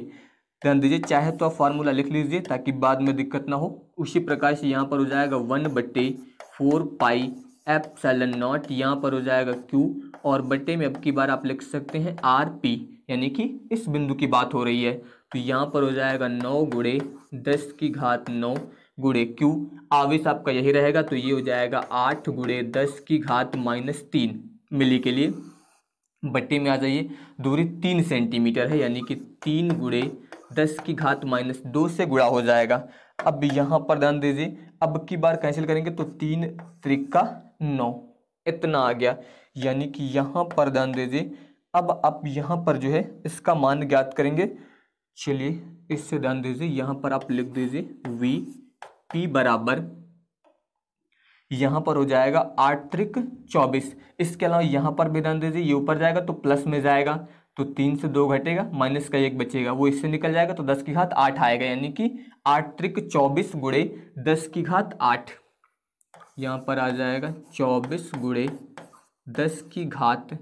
ध्यान दीजिए चाहे तो आप फार्मूला लिख लीजिए ताकि बाद में दिक्कत ना हो। उसी प्रकार से यहाँ पर हो जाएगा 1/4 पाई एप्सिलॉन नॉट, यहाँ पर हो जाएगा Q, और बट्टे में अब की बार आप लिख सकते हैं RP, यानी कि इस बिंदु की बात हो रही है। तो यहाँ पर हो जाएगा 9 × 10⁹ गुणे Q, आवेश आपका यही रहेगा, तो ये हो जाएगा 8 × 10⁻³ मिली के लिए। बट्टे में आ जाइए, दूरी 3 सेंटीमीटर है यानी कि 3 × 10⁻² से गुणा हो जाएगा। अब यहाँ पर ध्यान दीजिए, अब की बार कैंसिल करेंगे तो 3 × 9 इतना आ गया, यानी कि यहाँ पर ध्यान दीजिए अब आप यहाँ पर जो है इसका मान ज्ञात करेंगे। चलिए इससे ध्यान दीजिए, यहाँ पर आप लिख दीजिए VP बराबर, यहाँ पर हो जाएगा 8 त्रिक 24। इसके अलावा यहाँ पर भी ध्यान दीजिए, ये ऊपर जाएगा तो प्लस में जाएगा, तो 3 से 2 घटेगा, माइनस का 1 बचेगा, वो इससे निकल जाएगा, तो 10⁸ आएगा, यानी कि 8 त्रिक 24 गुणे 10⁸। यहाँ पर आ जाएगा 24 गुणे 10⁸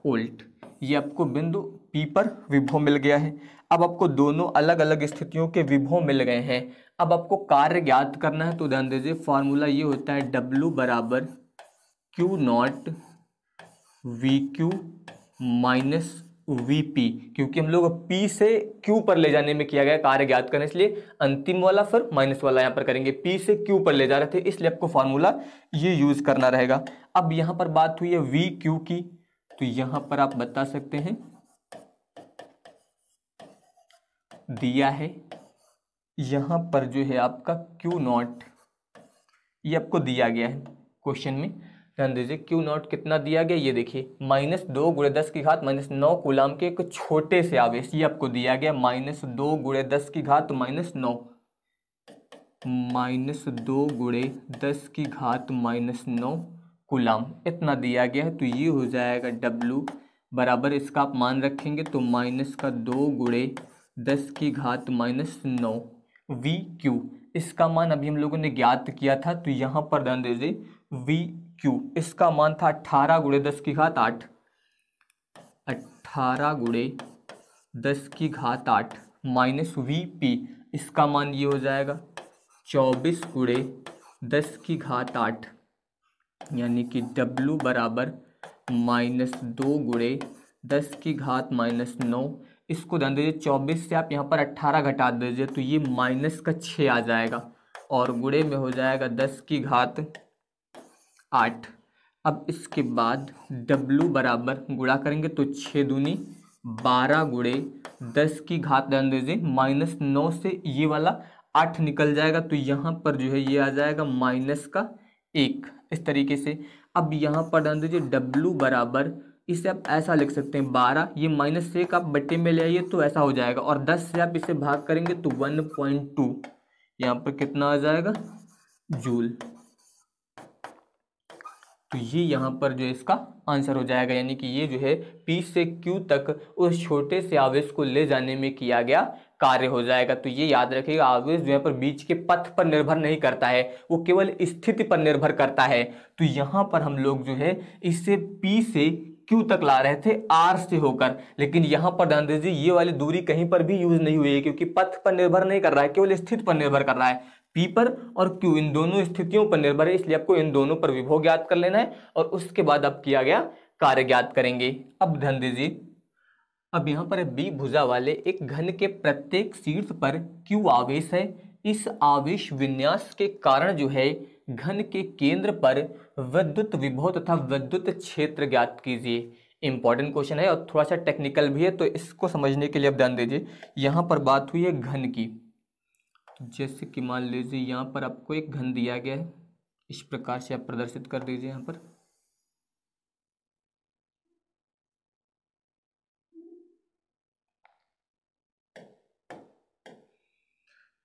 वोल्ट। ये आपको बिंदु P पर विभव मिल गया है। अब आपको दोनों अलग अलग स्थितियों के विभव मिल गए हैं, अब आपको कार्य ज्ञात करना है। तो ध्यान दीजिए फॉर्मूला ये होता है W बराबर Q0 VQ माइनस VP, क्योंकि हम लोग P से Q पर ले जाने में किया गया कार्य ज्ञात करने, इसलिए अंतिम वाला फिर माइनस वाला यहाँ पर करेंगे। P से Q पर ले जा रहे थे इसलिए आपको फॉर्मूला ये यूज करना रहेगा। अब यहाँ पर बात हुई है VQ की, तो यहाँ पर आप बता सकते हैं दिया है यहाँ पर जो है आपका क्यू नॉट, ये आपको दिया गया है क्वेश्चन में, ध्यान दीजिए। क्यू नॉट कितना दिया गया, ये देखिए -2 × 10⁻⁻⁹ कूलाम के एक छोटे से आवेश, ये आपको दिया गया -2 × 10⁻⁻⁹, -2 × 10⁻⁹ कूलाम इतना दिया गया है। तो ये हो जाएगा W बराबर, इसका आप मान रखेंगे तो -2 × 10⁻⁹ VQ, इसका मान अभी हम लोगों ने ज्ञात किया था। तो यहाँ पर ध्यान दीजिए VQ इसका मान था 18 × 10⁸, 18 × 10⁸ माइनस VP, इसका मान ये हो जाएगा 24 × 10⁸, यानी कि W बराबर -2 × 10⁻⁹। इसको ध्यान दीजिए 24 से आप यहाँ पर 18 घटा दीजिए तो ये -6 आ जाएगा, और गुणे में हो जाएगा 10⁸। अब इसके बाद W बराबर गुणा करेंगे तो 6 दूनी 12 × 10⁻, ध्यान दीजिए -9 से ये वाला 8 निकल जाएगा, तो यहाँ पर जो है ये आ जाएगा -1, इस तरीके से। अब यहाँ पर ध्यान दीजिए W बराबर, इसे आप ऐसा लिख सकते हैं 12, ये -1 आप बट्टे में ले आइए तो ऐसा हो जाएगा, और 10 से आप इसे भाग करेंगे तो 1.2, यहाँ पर कितना आ जाएगा जूल। तो ये यहाँ पर जो है इसका आंसर हो जाएगा, यानी कि ये जो है P से Q तक उस छोटे से आवेश को ले जाने में किया गया कार्य हो जाएगा। तो ये याद रखिएगा, आवेश जो है पर बीच के पथ पर निर्भर नहीं करता है, वो केवल स्थिति पर निर्भर करता है। तो यहाँ पर हम लोग जो है इसे P से Q तक ला रहे थे R से होकर, लेकिन यहाँ पर ध्यान दीजिए ये वाली दूरी कहीं पर भी यूज नहीं हुई है, क्योंकि पथ पर निर्भर नहीं कर रहा है, केवल स्थिति पर निर्भर कर रहा है। P पर और Q इन दोनों स्थितियों पर निर्भर है, इसलिए आपको इन दोनों पर विभव ज्ञात कर लेना है, और उसके बाद आप किया गया कार्य ज्ञात करेंगे। अब ध्यान दीजिए, अब यहाँ पर B भुजा वाले एक घन के प्रत्येक शीर्ष पर Q आवेश है। इस आवेश विन्यास के कारण जो है घन के केंद्र पर विद्युत विभव तथा विद्युत क्षेत्र ज्ञात कीजिए। इंपॉर्टेंट क्वेश्चन है और थोड़ा सा टेक्निकल भी है, तो इसको समझने के लिए अब ध्यान दीजिए। यहाँ पर बात हुई है घन की, जैसे कि मान लीजिए यहाँ पर आपको एक घन दिया गया है, इस प्रकार से आप प्रदर्शित कर दीजिए यहाँ पर।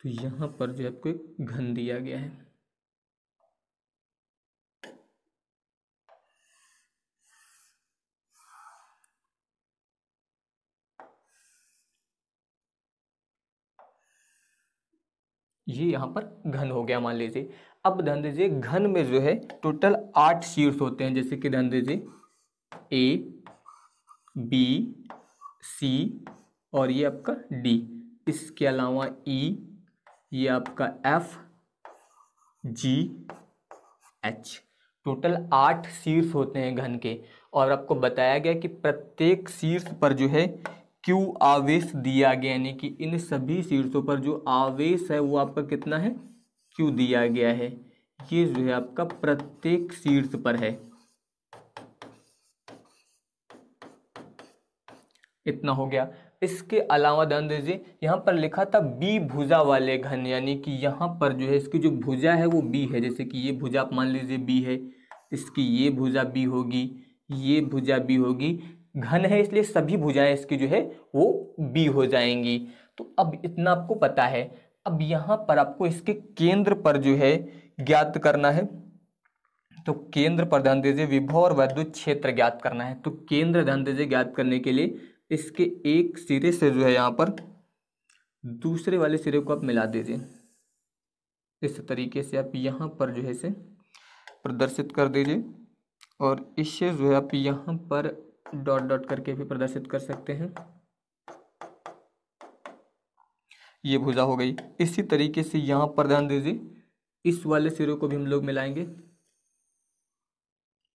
तो यहाँ पर जो आपको एक घन दिया गया है, ये यहाँ पर घन हो गया मान लीजिए। अब ध्यान दीजिए घन में जो है टोटल 8 शीर्ष होते हैं, जैसे कि ध्यान दीजिए A, B, C और ये आपका D, इसके अलावा E, ये आपका F, G, H, टोटल 8 शीर्ष होते हैं घन के। और आपको बताया गया कि प्रत्येक शीर्ष पर जो है Q आवेश दिया गया, यानी कि इन सभी शीर्षों पर जो आवेश है वो आपका कितना है Q दिया गया है। ये जो है आपका प्रत्येक शीर्ष पर है, इतना हो गया। इसके अलावा ध्यान दीजिए यहाँ पर लिखा था B भुजा वाले घन, यानी कि यहाँ पर जो है इसकी जो भुजा है वो B है, जैसे कि ये भुजा आप मान लीजिए B है, इसकी ये भुजा B होगी, ये भुजा B होगी, घन है इसलिए सभी भुजाएं इसकी जो है वो B हो जाएंगी। तो अब इतना आपको पता है। अब यहाँ पर आपको इसके केंद्र पर जो है ज्ञात करना है, तो केंद्र पर ध्यान दीजिए विभव और विद्युत क्षेत्र ज्ञात करना है। तो केंद्र ध्यान दीजिए ज्ञात करने के लिए इसके एक सिरे से जो है यहाँ पर दूसरे वाले सिरे को आप मिला दीजिए, इस तरीके से आप यहाँ पर जो है इसे प्रदर्शित कर दीजिए, और इससे जो है आप यहाँ पर डॉट डॉट करके भी प्रदर्शित कर सकते हैं। ये भुजा हो गई। इसी तरीके से यहाँ पर ध्यान दीजिए इस वाले सिरे को भी हम लोग मिलाएंगे,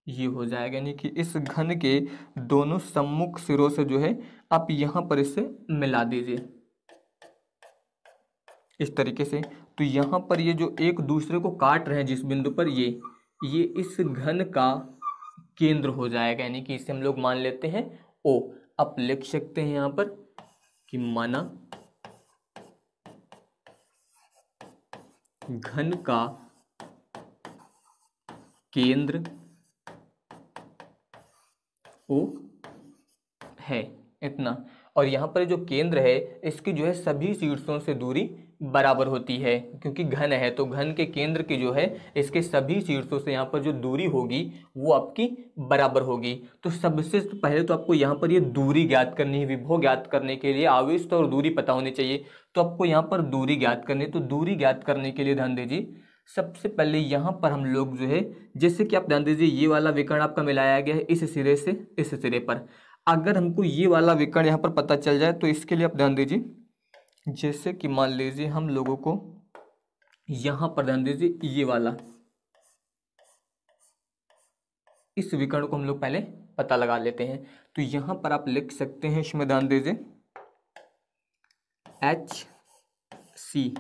ये हो जाएगा, यानी कि इस घन के दोनों सम्मुख सिरों से जो है आप यहाँ पर इसे मिला दीजिए इस तरीके से। तो यहाँ पर ये जो एक दूसरे को काट रहे हैं जिस बिंदु पर, ये इस घन का केंद्र हो जाएगा, यानी कि इसे हम लोग मान लेते हैं O। आप लिख सकते हैं यहाँ पर कि माना घन का केंद्र O है इतना, और यहाँ पर जो केंद्र है इसकी जो है सभी शीर्षों से दूरी बराबर होती है, क्योंकि घन है तो घन के केंद्र की जो है इसके सभी शीर्षों से यहाँ पर जो दूरी होगी वो आपकी बराबर होगी। तो सबसे पहले तो आपको यहाँ पर ये दूरी ज्ञात करनी है। विभव ज्ञात करने के लिए आवेश और दूरी पता होनी चाहिए, तो आपको यहाँ पर दूरी ज्ञात करनी है। तो दूरी ज्ञात करने के लिए ध्यान दीजिए, सबसे पहले यहाँ पर हम लोग जो है, जैसे कि आप ध्यान दीजिए ये वाला विकर्ण आपका मिलाया गया है इस सिरे से इस सिरे पर। अगर हमको ये वाला विकर्ण यहाँ पर पता चल जाए तो इसके लिए आप ध्यान दीजिए, जैसे कि मान लीजिए हम लोगों को यहाँ पर ध्यान दीजिए ये वाला, इस विकर्ण को हम लोग पहले पता लगा लेते हैं। तो यहाँ पर आप लिख सकते हैं, इसमें ध्यान दीजिए एच सी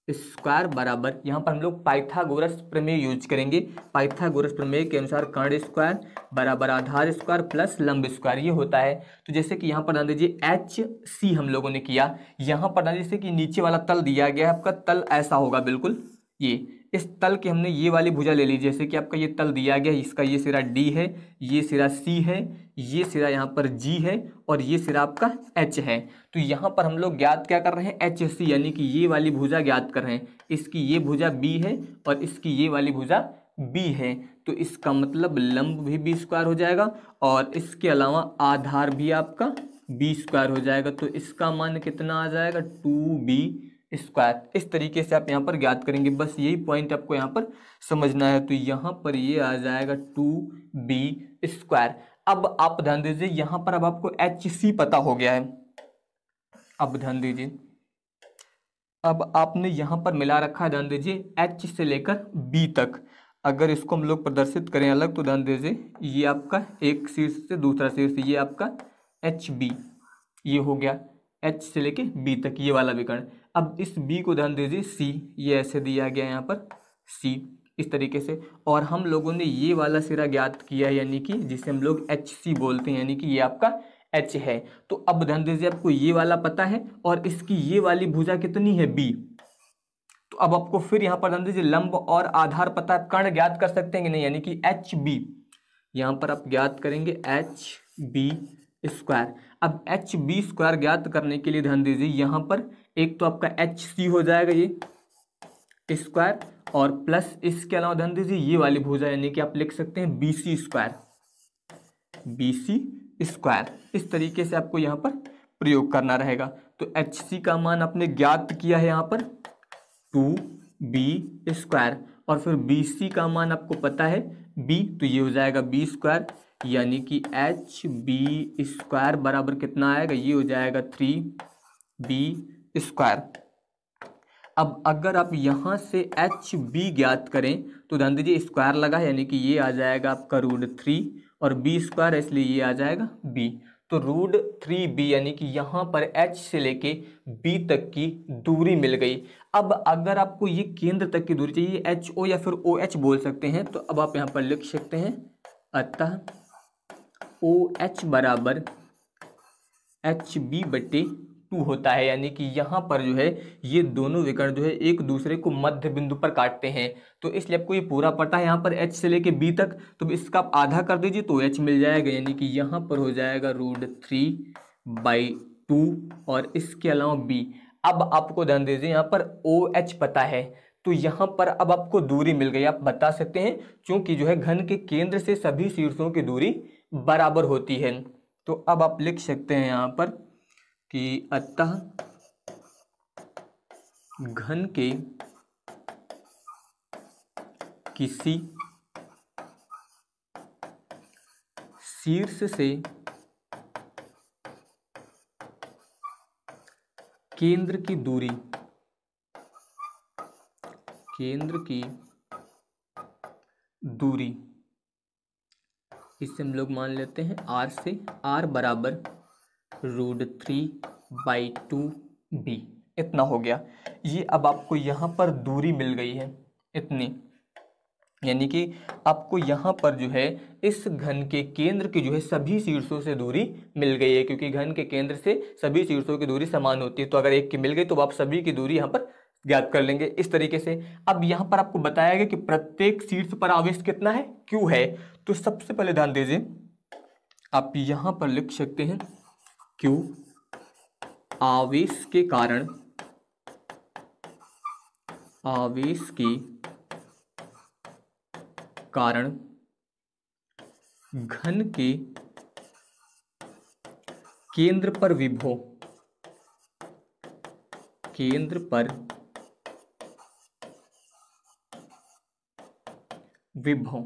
स्क्वायर बराबर, यहाँ पर हम लोग पाइथागोरस प्रमेय यूज करेंगे। पाइथागोरस प्रमेय के अनुसार कर्ण स्क्वायर बराबर आधार स्क्वायर प्लस लंब स्क्वायर ये होता है। तो जैसे कि यहाँ पर ध्यान दीजिए एच सी हम लोगों ने किया, यहाँ पर ध्यान जैसे कि नीचे वाला तल दिया गया है, आपका तल ऐसा होगा बिल्कुल, ये इस तल के हमने ये वाली भुजा ले ली। जैसे कि आपका ये तल दिया गया, इसका ये सिरा डी है, ये सिरा सी है, ये सिरा यहाँ पर जी है और ये सिरा आपका एच है। तो यहाँ पर हम लोग ज्ञात क्या कर रहे हैं, एच सी, यानी कि ये वाली भुजा ज्ञात कर रहे हैं। इसकी ये भुजा बी है और इसकी ये वाली भुजा बी है, तो इसका मतलब लंब भी बी स्क्वायर हो जाएगा और इसके अलावा आधार भी आपका बी स्क्वायर हो जाएगा। तो इसका मान कितना आ जाएगा, 2b स्क्वायर। इस तरीके से आप यहाँ पर ज्ञात करेंगे, बस यही पॉइंट आपको यहाँ पर समझना है। तो यहाँ पर ये आ जाएगा 2b स्क्वायर। अब आप ध्यान दीजिए, यहाँ पर अब आपको एच सी पता हो गया है। अब ध्यान दीजिए, अब आपने यहाँ पर मिला रखा है, ध्यान दीजिए एच से लेकर बी तक। अगर इसको हम लोग प्रदर्शित करें अलग, तो ध्यान दीजिए ये आपका एक शीर्ष से दूसरा शीर्ष, ये आपका एच बी, ये हो गया एच से लेके बी तक ये वाला विकर्ण। अब इस बी को ध्यान दीजिए सी, ये ऐसे दिया गया है यहाँ पर सी इस तरीके से, और हम लोगों ने ये वाला सिरा ज्ञात किया है, यानी कि जिसे हम लोग एच सी बोलते हैं, यानी कि ये आपका एच है। तो अब ध्यान दीजिए आपको ये वाला पता है और इसकी ये वाली भुजा कितनी है, बी। तो अब आपको फिर यहाँ पर ध्यान दीजिए लंब और आधार पता है, कर्ण ज्ञात कर सकते हैं कि नहीं, यानी कि एच बी, यहाँ पर आप ज्ञात करेंगे एच बी स्क्वायर। अब एच बी स्क्वायर ज्ञात करने के लिए ध्यान दीजिए, यहाँ पर एक तो आपका एच सी हो जाएगा ये स्क्वायर, और प्लस इसके अलावा ध्यान दीजिए ये वाली भुजा, यानी कि आप लिख सकते हैं B C square, B C square. इस तरीके से आपको यहाँ पर प्रयोग करना रहेगा। तो एच सी का मान आपने ज्ञात किया है यहाँ पर 2b स्क्वायर, और फिर बी सी का मान आपको पता है b, तो ये हो जाएगा b स्क्वायर, यानी कि एच बी स्क्वायर बराबर कितना आएगा, ये हो जाएगा 3b स्क्वायर। अब अगर आप यहाँ से एच बी ज्ञात करें तो ध्यान दीजिए स्क्वायर लगा है, यानी कि ये आ जाएगा आपका √3 और बी स्क्वायर है इसलिए ये आ जाएगा b। तो √3b, यानी कि यहाँ पर h से लेके b तक की दूरी मिल गई। अब अगर आपको ये केंद्र तक की दूरी चाहिए, HO या फिर OH बोल सकते हैं, तो अब आप यहाँ पर लिख सकते हैं अतः OH बराबर HB/2 होता है, यानी कि यहाँ पर जो है ये दोनों विकर्ण जो है एक दूसरे को मध्य बिंदु पर काटते हैं। तो इसलिए आपको ये पूरा पता है यहाँ पर H से लेके B तक, तो इसका आप आधा कर दीजिए तो H मिल जाएगा, यानी कि यहाँ पर हो जाएगा √3/2 और इसके अलावा B। अब आपको ध्यान दीजिए यहाँ पर OH पता है, तो यहाँ पर अब आपको दूरी मिल गई। आप बता सकते हैं क्योंकि जो है घन के केंद्र से सभी शीर्षों की दूरी बराबर होती है। तो अब आप लिख सकते हैं यहाँ पर कि अतः घन के किसी शीर्ष से केंद्र की दूरी, इससे हम लोग मान लेते हैं r से, r बराबर √3/2b इतना हो गया। ये अब आपको यहाँ पर दूरी मिल गई है इतनी, यानी कि आपको यहाँ पर जो है इस घन के केंद्र की जो है सभी शीर्षों से दूरी मिल गई है, क्योंकि घन के केंद्र से सभी शीर्षों की दूरी समान होती है। तो अगर एक की मिल गई तो आप सभी की दूरी यहाँ पर ज्ञात कर लेंगे इस तरीके से। अब यहाँ पर आपको बताया गया कि प्रत्येक शीर्ष पर आवेश कितना है, Q है। तो सबसे पहले ध्यान दीजिए, आप यहाँ पर लिख सकते हैं Q आवेश के कारण, आवेश के कारण घन के केंद्र पर विभव, केंद्र पर विभव,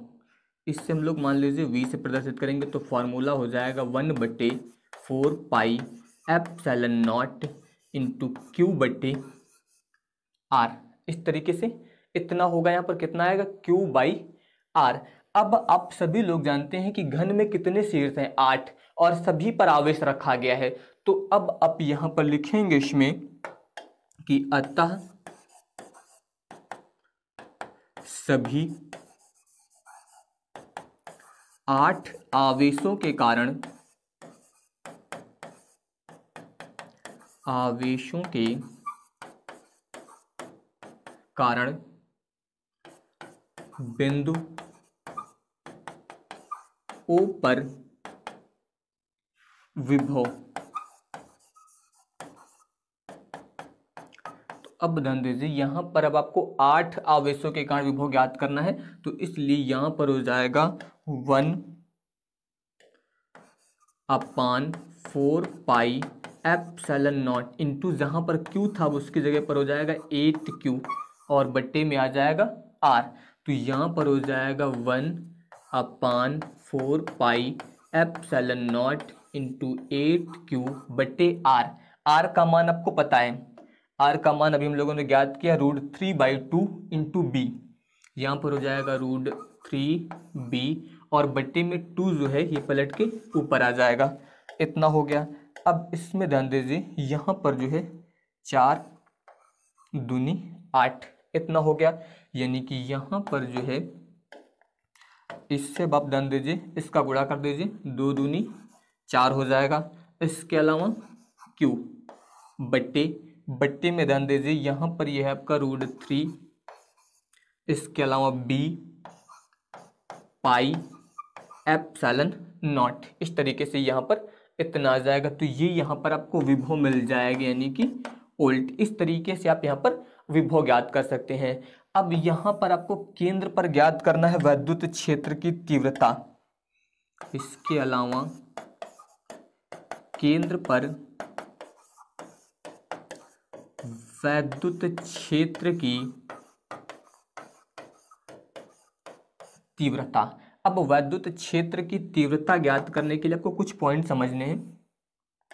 इससे हम लोग मान लीजिए V से प्रदर्शित करेंगे तो फॉर्मूला हो जाएगा 1/4 pi epsilon not into Q/R। इस तरीके से इतना होगा, यहाँ पर कितना आएगा Q/R। अब आप सभी लोग जानते हैं कि घन में कितने शीर्ष हैं, 8, और सभी पर आवेश रखा गया है। तो अब आप यहाँ पर लिखेंगे इसमें कि अतः सभी 8 आवेशों के कारण, आवेशों के कारण बिंदु O पर विभव। तो अब ध्यान दीजिए, यहां पर अब आपको 8 आवेशों के कारण विभव ज्ञात करना है, तो इसलिए यहां पर हो जाएगा 1/4 पाई एप्सिलॉन नॉट इंटू, जहां पर Q था उसकी जगह पर हो जाएगा 8Q और बट्टे में आ जाएगा R। तो यहां पर हो जाएगा 1/4 pi epsilon not into 8Q बट्टे R। R का मान आपको पता है, R का मान अभी हम लोगों ने ज्ञात किया √3/2 इंटू B। यहाँ पर हो जाएगा √3B और बट्टे में 2 जो है ये पलट के ऊपर आ जाएगा। इतना हो गया। अब इसमें ध्यान दीजिए, यहाँ पर जो है 4 दूनी 8, इतना हो गया। यानी कि यहाँ पर जो है इससे आप ध्यान दीजिए, इसका गुणा कर दीजिए, 2 दूनी 4 हो जाएगा। इसके अलावा Q बट्टे में ध्यान दीजिए, यहाँ पर यह है आपका √3, इसके अलावा B पाई एप्सिलॉन नॉट। इस तरीके से यहाँ पर इतना आ जाएगा। तो ये यहाँ पर आपको विभव मिल जाएगा, यानी कि वोल्ट। इस तरीके से आप यहाँ पर विभव ज्ञात कर सकते हैं। अब यहाँ पर आपको केंद्र पर ज्ञात करना है वैद्युत क्षेत्र की तीव्रता। इसके अलावा केंद्र पर वैद्युत क्षेत्र की तीव्रता। अब वैद्युत क्षेत्र की तीव्रता ज्ञात करने के लिए आपको कुछ पॉइंट समझने हैं।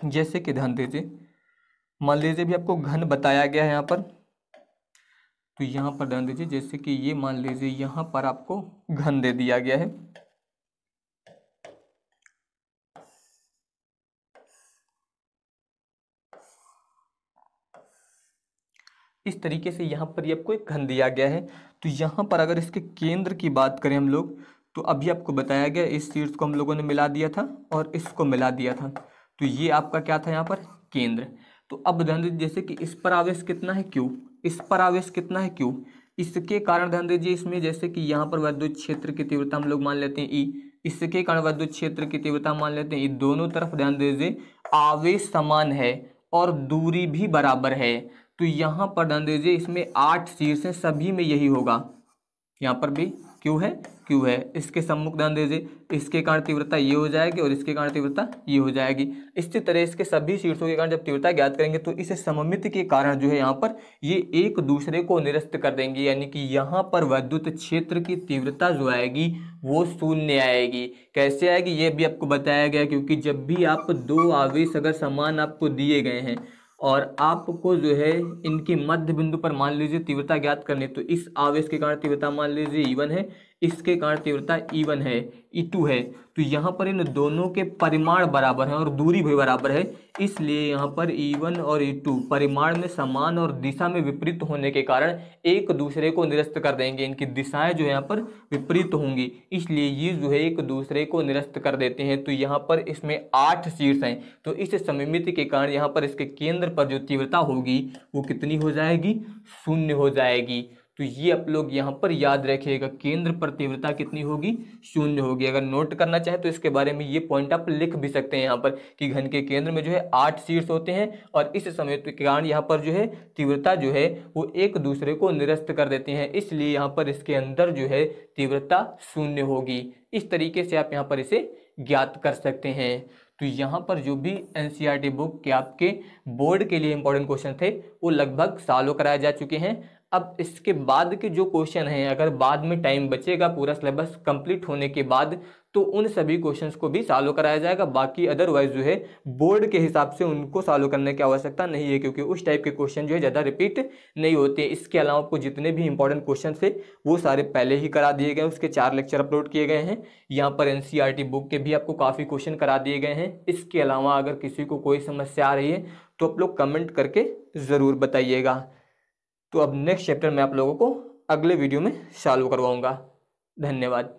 जैसे कि ध्यान दीजिए, मान लीजिए भी आपको घन बताया गया है यहाँ पर, तो यहाँ पर ध्यान दीजिए, जैसे कि ये मान लीजिए यहाँ पर आपको घन दे दिया गया है। इस तरीके से यहाँ पर ये आपको एक घन दिया गया है। तो यहाँ पर अगर इसके केंद्र की बात करें हम लोग, तो अभी आपको बताया गया इस शीर्ष को हम लोगों ने मिला दिया था और इसको मिला दिया था। तो ये आपका क्या था यहाँ पर केंद्र। तो अब ध्यान दीजिए, जैसे कि इस पर आवेश कितना है Q, इस पर आवेश कितना है Q, इसके कारण ध्यान दीजिए इसमें, जैसे कि यहाँ पर वैद्युत क्षेत्र की तीव्रता हम लोग मान लेते हैं E, इसके कारण वैद्युत क्षेत्र की तीव्रता मान लेते हैं E। दोनों तरफ ध्यान दीजिए आवेश समान है और दूरी भी बराबर है। तो यहाँ पर ध्यान दीजिए इसमें 8 शीर्ष हैं, सभी में यही होगा। यहाँ पर भी Q है, इसके सम्मुख ध्यान दीजिए, इसके कारण तीव्रता ये हो जाएगी और इसके कारण तीव्रता ये हो जाएगी। इसी तरह इसके सभी शीर्षों के कारण जब तीव्रता ज्ञात करेंगे तो इस सममिति के कारण जो है यहाँ पर ये एक दूसरे को निरस्त कर देंगे, यानी कि यहाँ पर वैद्युत क्षेत्र की तीव्रता जो आएगी वो शून्य आएगी। कैसे आएगी ये भी आपको बताया गया, क्योंकि जब भी आप 2 आवेश अगर समान आपको दिए गए हैं और आपको जो है इनके मध्य बिंदु पर मान लीजिए तीव्रता ज्ञात करनी, तो इस आवेश के कारण तीव्रता मान लीजिए E1 है, इसके कारण तीव्रता E1 है, E2 है, तो यहाँ पर इन दोनों के परिमाण बराबर हैं और दूरी भी बराबर है, इसलिए यहाँ पर E1 और E2 परिमाण में समान और दिशा में विपरीत होने के कारण एक दूसरे को निरस्त कर देंगे। इनकी दिशाएं जो है यहाँ पर विपरीत होंगी, इसलिए ये जो है एक दूसरे को निरस्त कर देते हैं। तो यहाँ पर इसमें 8 शीर्ष हैं, तो इस सममिति के कारण यहाँ पर इसके केंद्र पर जो तीव्रता होगी वो कितनी हो जाएगी, 0 हो जाएगी। तो ये आप लोग यहाँ पर याद रखिएगा, केंद्र पर तीव्रता कितनी होगी, 0 होगी। अगर नोट करना चाहे तो इसके बारे में ये पॉइंट आप लिख भी सकते हैं यहाँ पर कि घन के केंद्र में जो है 8 शीर्ष होते हैं और इस सममिति के कारण यहाँ पर जो है तीव्रता जो है वो एक दूसरे को निरस्त कर देते हैं, इसलिए यहाँ पर इसके अंदर जो है तीव्रता 0 होगी। इस तरीके से आप यहाँ पर इसे ज्ञात कर सकते हैं। तो यहाँ पर जो भी एनसीईआरटी बुक के आपके बोर्ड के लिए इंपॉर्टेंट क्वेश्चन थे वो लगभग सॉल्व कराए जा चुके हैं। अब इसके बाद के जो क्वेश्चन हैं, अगर बाद में टाइम बचेगा पूरा सिलेबस कंप्लीट होने के बाद, तो उन सभी क्वेश्चंस को भी सॉल्व कराया जाएगा। बाकी अदरवाइज जो है बोर्ड के हिसाब से उनको सॉल्व करने की आवश्यकता नहीं है, क्योंकि उस टाइप के क्वेश्चन जो है ज़्यादा रिपीट नहीं होते। इसके अलावा आपको जितने भी इंपॉर्टेंट क्वेश्चन थे वो सारे पहले ही करा दिए गए, उसके 4 लेक्चर अपलोड किए गए हैं। यहाँ पर एनसीईआरटी बुक के भी आपको काफ़ी क्वेश्चन करा दिए गए हैं। इसके अलावा अगर किसी को कोई समस्या आ रही है तो आप लोग कमेंट करके ज़रूर बताइएगा। तो अब नेक्स्ट चैप्टर मैं आप लोगों को अगले वीडियो में सॉल्व करवाऊंगा। धन्यवाद।